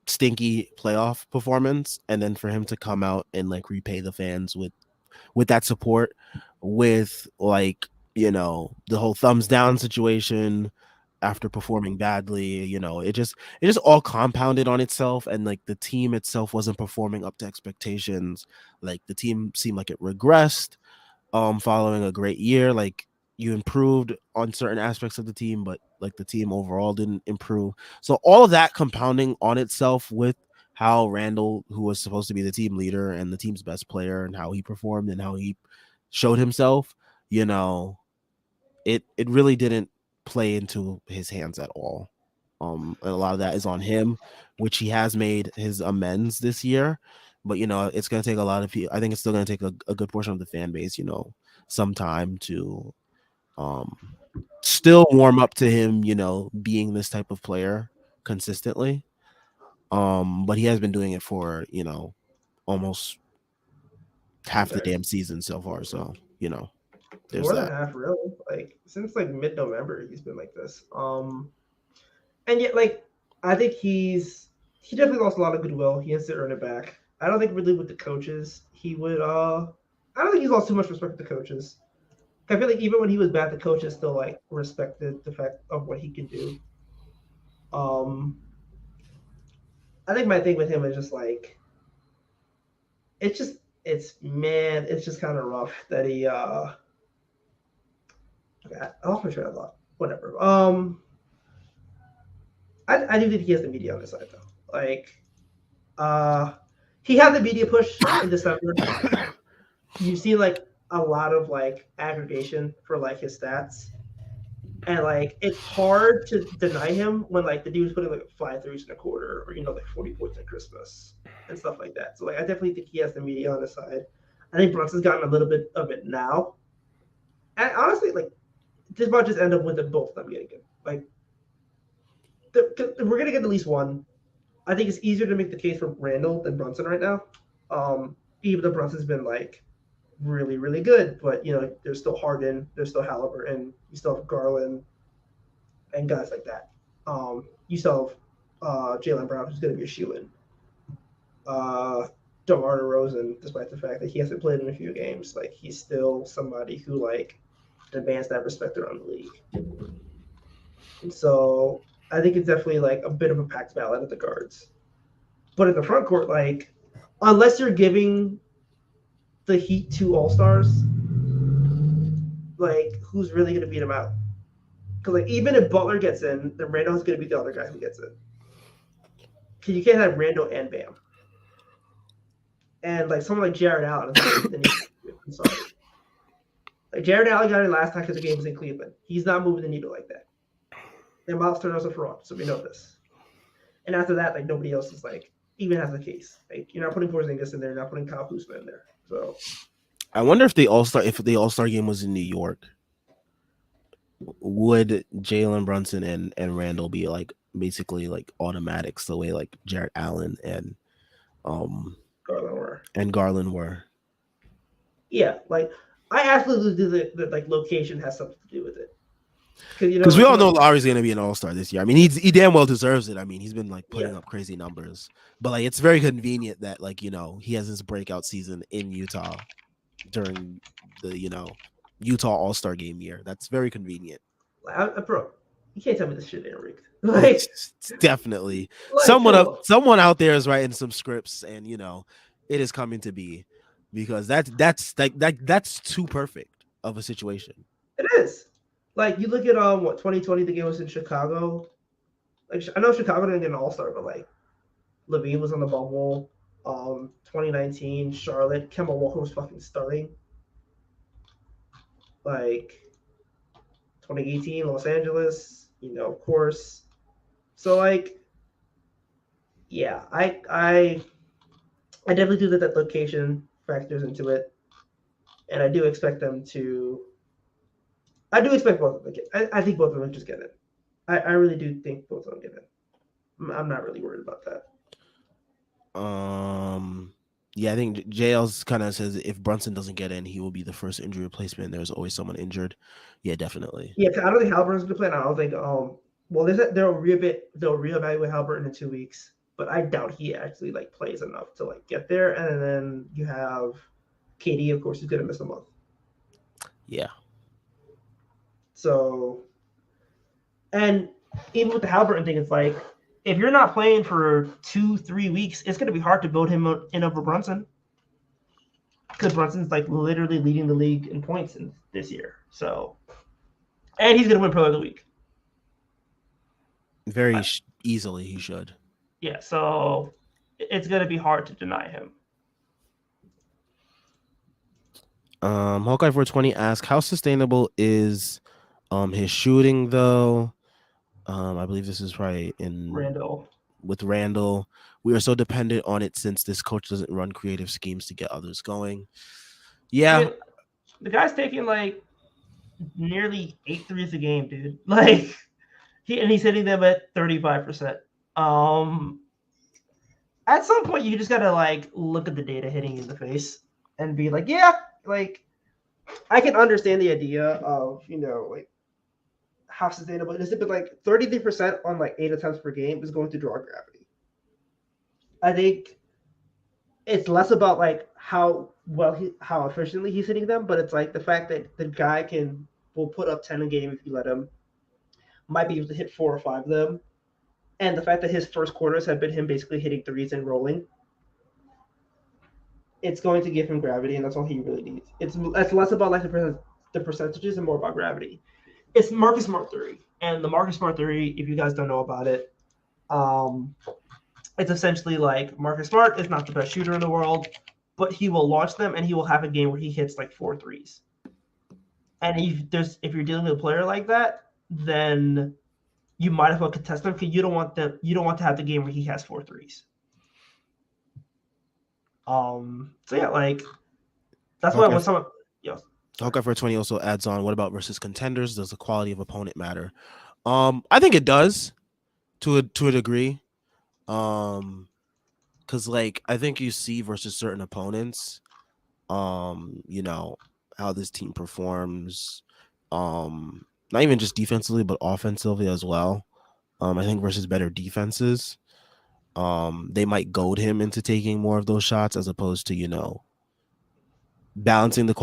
stinky playoff performance, and then for him to come out and like repay the fans with that support, with like the whole thumbs down situation after performing badly, it just all compounded on itself, and like the team itself wasn't performing up to expectations. Like the team seemed like it regressed following a great year. Like you improved on certain aspects of the team, but like the team overall didn't improve. So all of that compounding on itself with how Randall, who was supposed to be the team leader and the team's best player, and how he performed and how he showed himself, it really didn't play into his hands at all. And a lot of that is on him, which he has made his amends this year. But it's gonna take a lot of people. I think it's still gonna take a good portion of the fan base, some time to um still warm up to him, being this type of player consistently. But he has been doing it for, almost half the damn season so far. So, there's More than that. half, really. Like since like mid-November, he's been like this. And yet like I think he definitely lost a lot of goodwill. He has to earn it back. I don't think really with the coaches he would. I don't think he's lost too much respect with the coaches. I feel like even when he was bad, the coaches still like respected the fact of what he can do. Um, I think my thing with him is just like it's just it's just kind of rough that he okay, I lost my train of thought. Whatever. I do think he has the media on his side though. Like uh he had the media push in December. You see like a lot of like aggregation for like his stats. And like it's hard to deny him when like the dude's putting like 5 threes in a quarter or like 40 points at Christmas and stuff like that. So like I definitely think he has the media on his side. I think Brunson's gotten a little bit of it now. And honestly, like this might just end up with the both of them getting it. Like we're gonna get at least one. I think it's easier to make the case for Randall than Brunson right now. Even though Brunson's been like really, really good, but there's still Harden, there's still Halliburton, you still have Garland and guys like that. You still have Jaylen Brown, who's going to be a shoe-in. DeMar DeRozan, despite the fact that he hasn't played in a few games, like he's still somebody who like demands that respect around the league. And so I think it's definitely like a bit of a packed ballot at the guards. But at the front court, like unless you're giving the Heat 2 All-Stars, like who's really going to beat him out? Because like even if Butler gets in, then Randall's going to be the other guy who gets in. Because you can't have Randall and Bam. And like someone like Jared Allen is the I'm sorry. Like Jared Allen got in last time because the game was in Cleveland. He's not moving the needle like that. And Miles Turner's a fraud, so we know this. And after that, like nobody else is like even has a case. Like you're not putting Porzingis in there, you're not putting Kyle Kuzma in there. So I wonder if the All-Star game was in New York, would Jalen Brunson and Randall be like basically like automatics the way like Jared Allen um Garland were? Yeah, like I absolutely do that like location has something to do with it. Because we all know Lowry's going to be an All-Star this year. I mean, he damn well deserves it. I mean, he's been like putting up crazy numbers, but like it's very convenient that like he has his breakout season in Utah during the Utah All-Star game year. That's very convenient. Bro, you can't tell me this shit ain't rigged. Like it's definitely like, someone out there is writing some scripts, and it is coming to be, because that's too perfect of a situation. It is. Like you look at what 2020 the game was in Chicago. Like I know Chicago didn't get an All-Star, but like Levine was on the bubble. 2019 Charlotte, Kemba Walker was fucking starting. Like 2018 Los Angeles, of course. So like, yeah, I definitely do that location factors into it, and I do expect them to. I do expect both of them to get. I think both of them just get it. I really do think both of them get it. I'm not really worried about that. Yeah, I think JL's kind of says if Brunson doesn't get in, he will be the first injury replacement. There's always someone injured. Yeah, definitely. Yeah, I don't think Halliburton's gonna play. And I don't think well, they'll reevaluate Halliburton in 2 weeks, but I doubt he actually like plays enough to like get there. And then you have KD, of course, who's gonna miss a month. Yeah. So, and even with the Halliburton thing, it's like if you're not playing for 2-3 weeks, it's gonna be hard to build him in over Brunson, because Brunson's like literally leading the league in points this year. So, and he's gonna win Pro of the Week. Very easily, he should. Yeah, so it's gonna be hard to deny him. Hawkeye 420 asks, how sustainable is his shooting though? I believe this is probably with Randall. We are so dependent on it since this coach doesn't run creative schemes to get others going. Yeah. I mean, the guy's taking like nearly 8 threes a game, dude. Like he's hitting them at 35%. At some point you just gotta like look at the data hitting you in the face and be like, yeah, like I can understand the idea of, like how sustainable it is, but like 33% on like 8 attempts per game is going to draw gravity. I think it's less about like how efficiently he's hitting them, but it's like the fact that the guy will put up 10 a game if you let him, might be able to hit 4 or 5 of them, and the fact that his first quarters have been him basically hitting threes and rolling, it's going to give him gravity, and that's all he really needs. It's less about like the percentages and more about gravity. It's Marcus Smart theory, and the Marcus Smart theory, if you guys don't know about it, um, it's essentially like Marcus Smart is not the best shooter in the world, but he will launch them and he will have a game where he hits like 4 threes. And if you're dealing with a player like that, then you might as well contest them because you don't want to have the game where he has 4 threes. So yeah, like that's why Okay. when someone sorry. Okay, for 20 also adds on. What about versus contenders? Does the quality of opponent matter? I think it does to a degree. Um, because like I think you see versus certain opponents, you know, how this team performs, not even just defensively but offensively as well. I think versus better defenses, they might goad him into taking more of those shots as opposed to, balancing the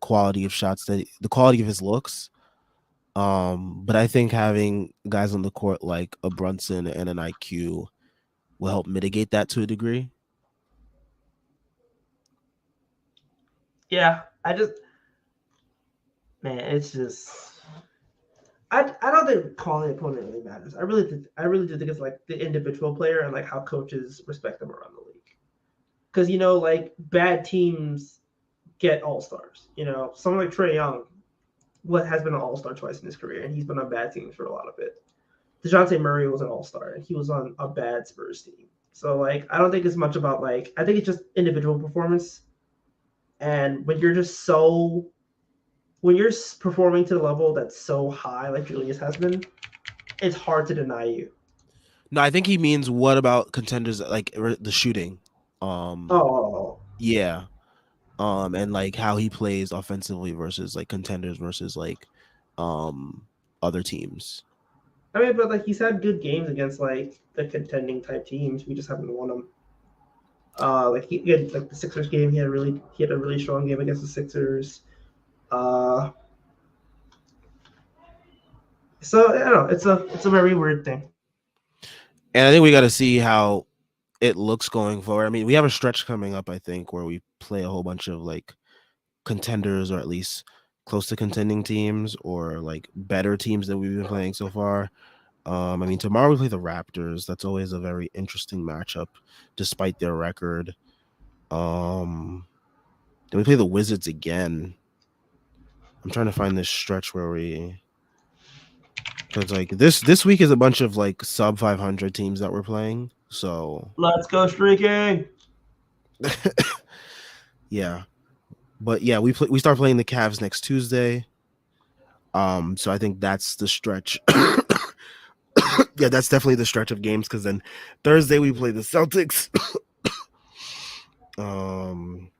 quality of shots, that the quality of his looks. But I think having guys on the court like a Brunson and an IQ will help mitigate that to a degree. Yeah, it's just I don't think quality opponent really matters. I really do think it's like the individual player and like how coaches respect them around the league. Because like bad teams get all stars. Someone like Trey Young, what has been an all star twice in his career, and he's been on bad teams for a lot of it. DeJounte Murray was an all star, and he was on a bad Spurs team. So like I don't think it's much about like I think it's just individual performance. And when you're performing to the level that's so high, like Julius has been, it's hard to deny you. No, I think he means what about contenders like the shooting. Um, Oh, yeah. And like how he plays offensively versus like contenders versus like um other teams. I mean, but like he's had good games against like the contending type teams. We just haven't won them. Like he had like the Sixers game. He had a really strong game against the Sixers. Uh, so I don't know. It's a very weird thing. And I think we got to see how it looks going forward. I mean, we have a stretch coming up, I think, where we play a whole bunch of like contenders or at least close to contending teams or like better teams that we've been playing so far. I mean, tomorrow we play the Raptors. That's always a very interesting matchup, despite their record. Um, then we play the Wizards again. I'm trying to find this stretch where we, because like this week is a bunch of like sub 500 teams that we're playing. So Let's go streaking. yeah, but yeah, we start playing the Cavs next Tuesday. So I think that's the stretch. Yeah, that's definitely the stretch of games because then Thursday we play the Celtics. um,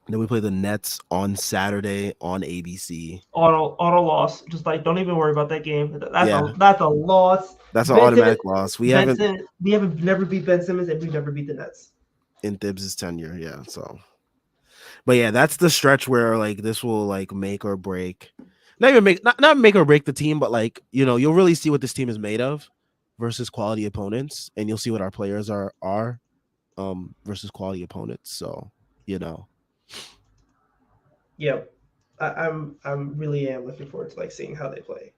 then we play the Nets on Saturday on ABC. Auto loss. Just like don't even worry about that game. Yeah, That's a loss. that's an Ben Simmons, automatic loss. We haven't We haven't never beat Ben Simmons, and we've never beat the Nets. in Thibs' tenure. Yeah, so but yeah, that's the stretch where like this will like make or break. Not even not make or break the team, but like you'll really see what this team is made of versus quality opponents, and you'll see what our players are versus quality opponents. So you know. Yep. I'm really am looking forward to like seeing how they play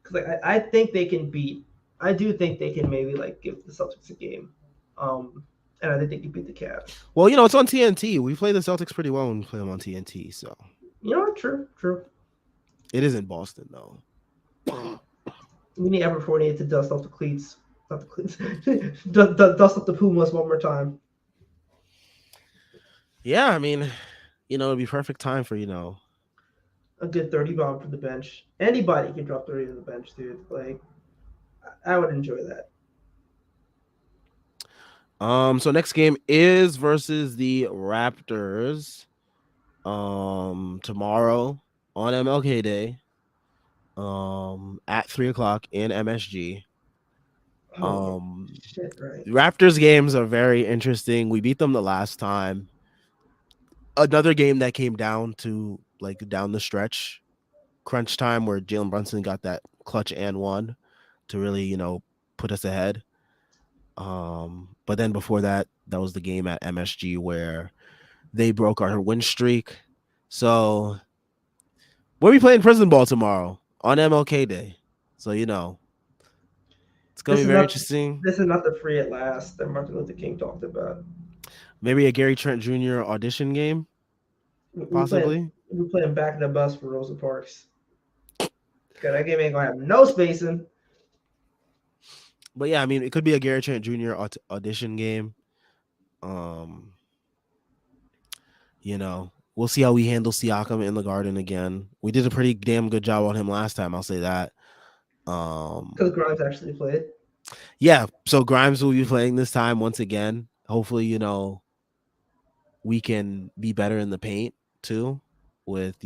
because like I think they can beat. I do think they can maybe like give the Celtics a game, and I think they can beat the Cavs. Well, it's on TNT. We play the Celtics pretty well when we play them on TNT. So True, true. it is in Boston though. We need Ever Fournier to dust off the cleats, not the cleats, dust off the Pumas one more time. Yeah, I mean, it'd be perfect time for A good 30 bomb from the bench. Anybody can drop 30 to the bench, dude. Like I would enjoy that. So next game is versus the Raptors. Tomorrow on MLK Day. At 3 o'clock in MSG. Oh Um, shit! Right. Raptors games are very interesting. We beat them the last time. Another game that came down to like down the stretch, crunch time, where Jalen Brunson got that clutch and one to really, put us ahead. But then before that, that was the game at MSG where they broke our win streak. So we'll be playing prison ball tomorrow on MLK Day. So it's gonna This be is very not. interesting. This is not the free at last that Martin Luther King talked about. Maybe a Gary Trent Jr. audition game, We playing. possibly. We playing back in the bus for Rosa Parks. Cause that game ain't gonna have no spacing. But yeah, I mean, it could be a Gary Trent Jr. Audition game. Um, we'll see how we handle Siakam in the Garden again. We did a pretty damn good job on him last time. I'll say that. Because Um, Grimes actually played. yeah. So Grimes will be playing this time once again. Hopefully, we can be better in the paint too. With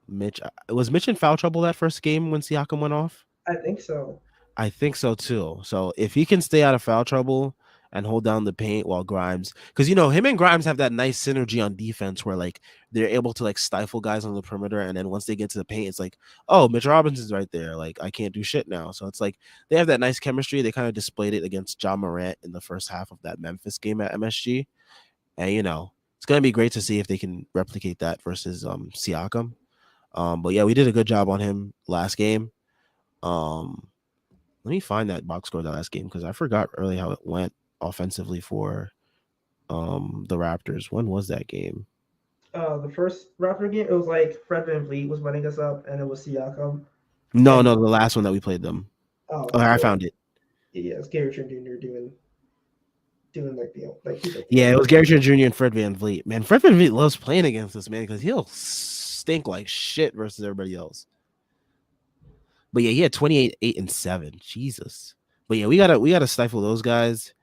Mitch. Was Mitch in foul trouble that first game when Siakam went off? I think so. I think so too. So if he can stay out of foul trouble and hold down the paint while Grimes, because him and Grimes have that nice synergy on defense where like they're able to like stifle guys on the perimeter, and then once they get to the paint, it's like, oh, Mitch Robinson's right there. Like I can't do shit now. So it's like they have that nice chemistry. They kind of displayed it against John Morant in the first half of that Memphis game at MSG, and it's gonna be great to see if they can replicate that versus Siakam. But yeah, we did a good job on him last game. Um, Let me find that box score of the last game because I forgot early how it went offensively for the Raptors. When was that game? The first Raptor game, it was like Fred VanVleet was running us up, and it was Siakam. No, And no, the last one that we played them. oh, Oh, I yeah, found it. yeah, it's Gary Trent Jr. doing like he's like the Yeah, it only. was Gary Trent Jr. and Fred Van Vliet. Man, Fred Van Vliet loves playing against this man because he'll stink like shit versus everybody else. But yeah, he had 28, 8, and 7. Jesus. But yeah, we gotta stifle those guys.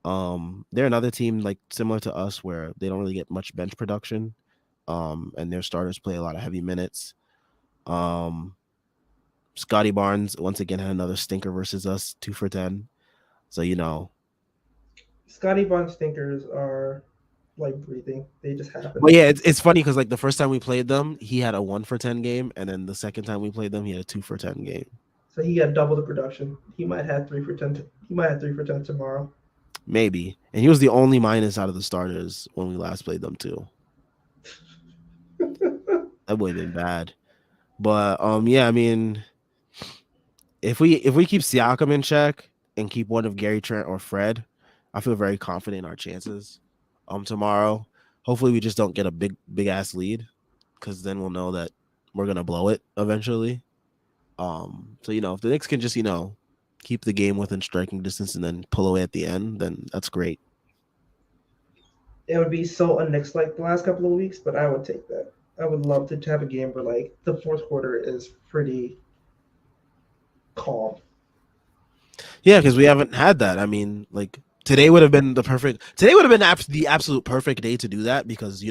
They're another team like similar to us where they don't really get much bench production. And their starters play a lot of heavy minutes. Um, Scotty Barnes once again had another stinker versus us, 2 for 10. So Scotty Barnes stinkers are like breathing; they just but happen. yeah, it's funny because like the first time we played them, he had a 1 for 10 game, and then the second time we played them, he had a 2 for 10 game. So he got double the production. He might have 3 for 10. He might have 3 for 10 tomorrow. Maybe. And he was the only minus out of the starters when we last played them too. That would have been bad. But yeah, I mean, if we keep Siakam in check and keep one of Gary Trent or Fred, I feel very confident in our chances. Tomorrow. Hopefully we just don't get a big ass lead, because then we'll know that we're gonna blow it eventually. So if the Knicks can just keep the game within striking distance and then pull away at the end, then that's great. It would be so un-Knicks like the last couple of weeks, but I would take that. I would love to have a game where like the fourth quarter is pretty calm. Yeah, because we haven't had that. I mean, like today would have been the absolute perfect day to do that because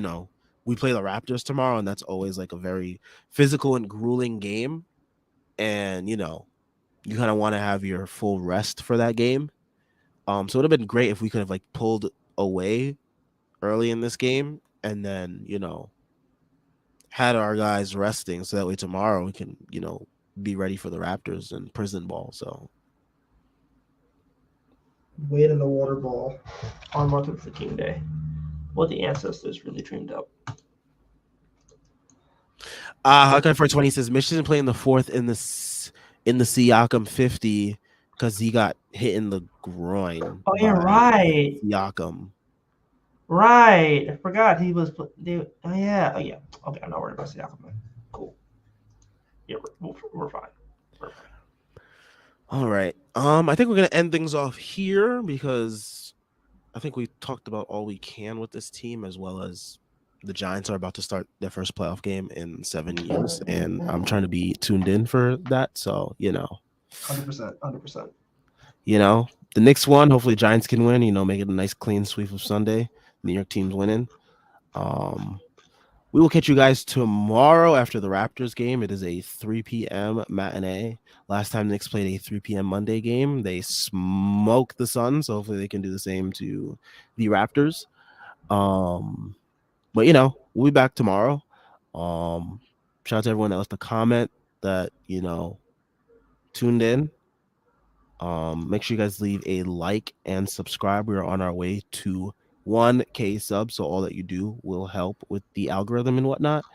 we play the Raptors tomorrow, and that's always like a very physical and grueling game, and you kind of want to have your full rest for that game. So it would have been great if we could have like pulled away early in this game and then had our guys resting so that way tomorrow we can be ready for the Raptors and prison ball. So Wade in the water ball on Martin Luther King Day. What the ancestors really dreamed up. Hucker for 20 says Michigan playing the fourth in the Siakam 50 because he got hit in the groin Oh yeah, by right, Siakam. right. I forgot he was. Oh yeah, oh yeah. Okay, I'm not worried about Siakam. Cool. Yeah, we're fine. We're fine. All right. I think we're gonna end things off here because I think we talked about all we can with this team, as well as the Giants are about to start their first playoff game in 7 years, and I'm trying to be tuned in for that. So 100%, 100%. The Knicks won. Hopefully, Giants can win. Make it a nice clean sweep of Sunday. New York team's winning. We will catch you guys tomorrow after the Raptors game. It is a 3 p.m. matinee. Last time the Knicks played a 3 p.m. Monday game, they smoked the Suns. So hopefully they can do the same to the Raptors. But we'll be back tomorrow. Um, Shout out to everyone that left a comment that tuned in. Make sure you guys leave a like and subscribe. We are on our way to 1K subs, so all that you do will help with the algorithm and whatnot.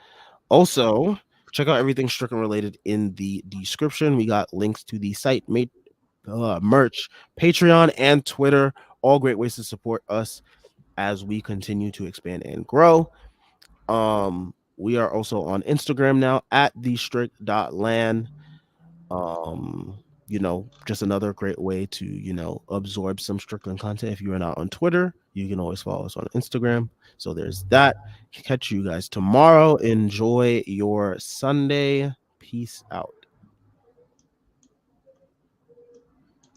Also, check out everything Stricken related in the description. We got links to the site, merch, Patreon, and Twitter. All great ways to support us as we continue to expand and grow. We are also on Instagram now at thestrict.land. Just another great way to, absorb some Strickland content. If you are not on Twitter, you can always follow us on Instagram. So there's that. Catch you guys tomorrow. Enjoy your Sunday. Peace out.